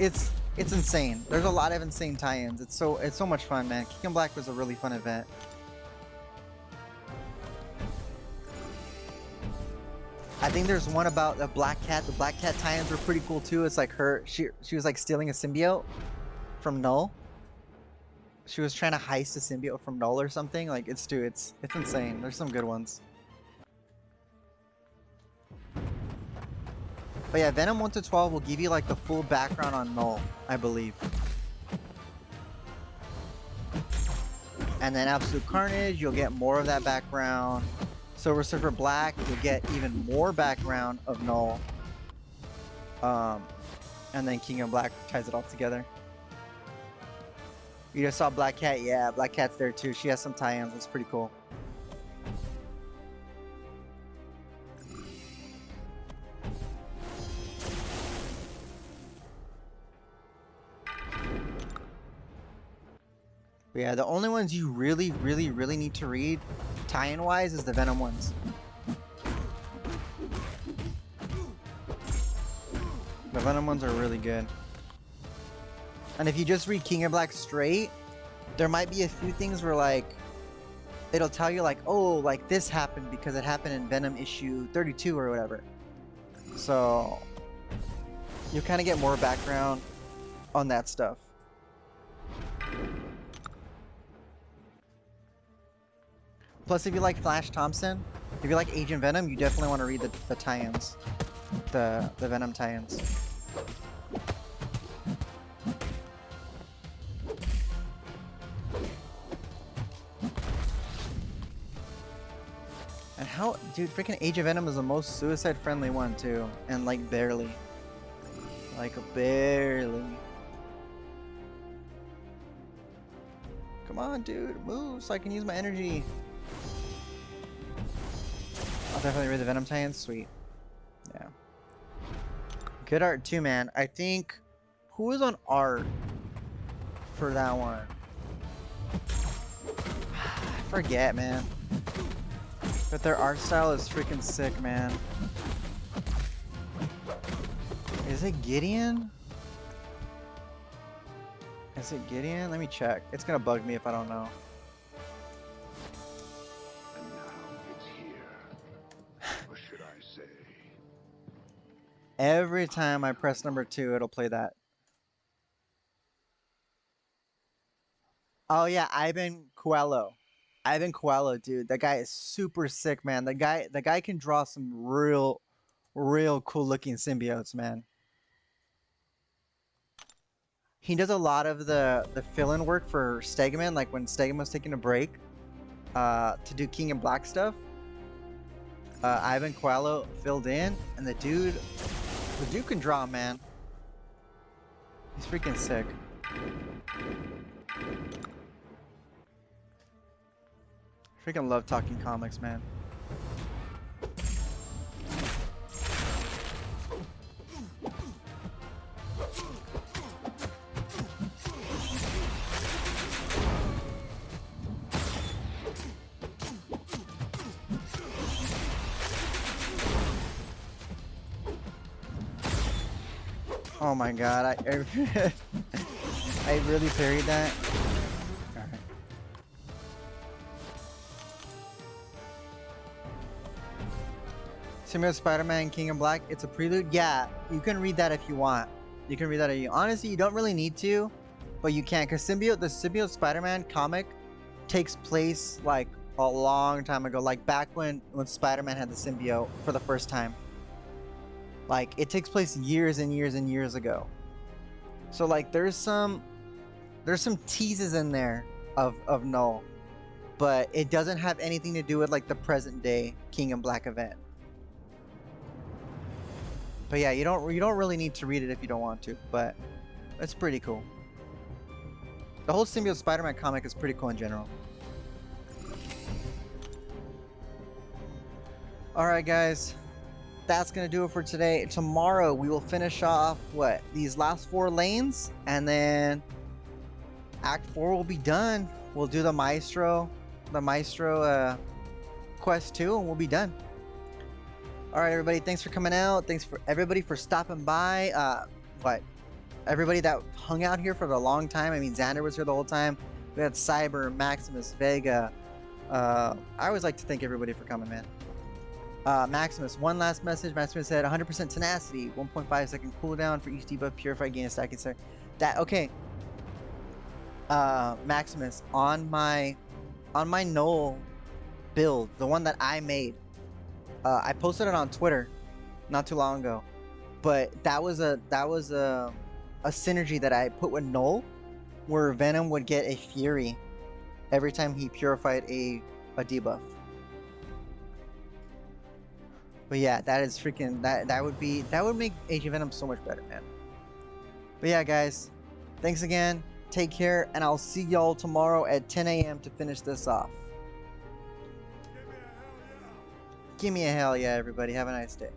insane. There's a lot of insane tie-ins. It's so much fun, man. King in Black was a really fun event. I think there's one about the Black Cat. The Black Cat tie-ins were pretty cool too. It's like she was like stealing a symbiote from Null. She was trying to heist a symbiote from Null or something. Like it's insane. There's some good ones. But yeah, Venom 1 to 12 will give you like the full background on Null, I believe. And then Absolute Carnage, you'll get more of that background. Silver Surfer Black, you'll get even more background of Null. And then King in Black ties it all together. You just saw Black Cat? Yeah, Black Cat's there too. She has some tie-ins. It's pretty cool. But yeah, the only ones you really need to read tie-in wise is the Venom ones. The Venom ones are really good. And if you just read King in Black straight, there might be a few things where like it'll tell you like, oh, like this happened because it happened in Venom issue 32 or whatever. So you kind of get more background on that stuff. Plus, if you like Flash Thompson, if you like Agent Venom, you definitely want to read the tie-ins, the Venom tie-ins. And how, dude, freaking Agent Venom is the most suicide-friendly one too, and like barely, barely. Come on, dude, move so I can use my energy. I'll definitely read the Venom tie-in. Sweet. Yeah. Good art too, man. I think... Who was on art for that one? I forget, man. But their art style is freaking sick, man. Is it Gideon? Is it Gideon? Let me check. It's gonna bug me if I don't know. Every time I press number 2, it'll play that. Oh yeah, Ivan Coelho. Ivan Coelho, dude. That guy is super sick, man. The guy can draw some real cool looking symbiotes, man. He does a lot of the fill-in work for Stegman, like when Stegman was taking a break. to do King and Black stuff. Ivan Coelho filled in, and the dude can draw, man. He's freaking sick. Freaking love talking comics, man. Oh my god, I I really parried that. Alright. Symbiote Spider-Man King in Black, it's a prelude. Yeah, you can read that if you want. You can read that if you honestly you don't really need to, but you can, because the Symbiote Spider-Man comic takes place like a long time ago, like back when Spider-Man had the symbiote for the first time. Like, it takes place years and years and years ago. So, like, there's some teases in there of Null. But it doesn't have anything to do with, like, the present day King in Black event. But yeah, you don't really need to read it if you don't want to. But it's pretty cool. The whole Symbiote Spider-Man comic is pretty cool in general. Alright, guys. That's gonna do it for today. Tomorrow we will finish off these last 4 lanes, and then Act 4 will be done. We'll do the Maestro quest 2, and we'll be done. All right, everybody, thanks for coming out. Thanks for everybody for stopping by. Everybody that hung out here for a long time. I mean, Xander was here the whole time. We had Cyber, Maximus, Vega. I always like to thank everybody for coming, man. Maximus, one last message. Maximus said 100% tenacity, 1.5 second cooldown for each debuff, purify, gain a stack, etc. That okay. Maximus, on my Null build, the one that I made, I posted it on Twitter not too long ago, but that was a synergy that I put with Null, where Venom would get a Fury every time he purified a debuff. But yeah, that is freaking that would make Age of Venom so much better, man. But yeah, guys, thanks again. Take care, and I'll see y'all tomorrow at 10 a.m. to finish this off. Give me a hell yeah, everybody. Have a nice day.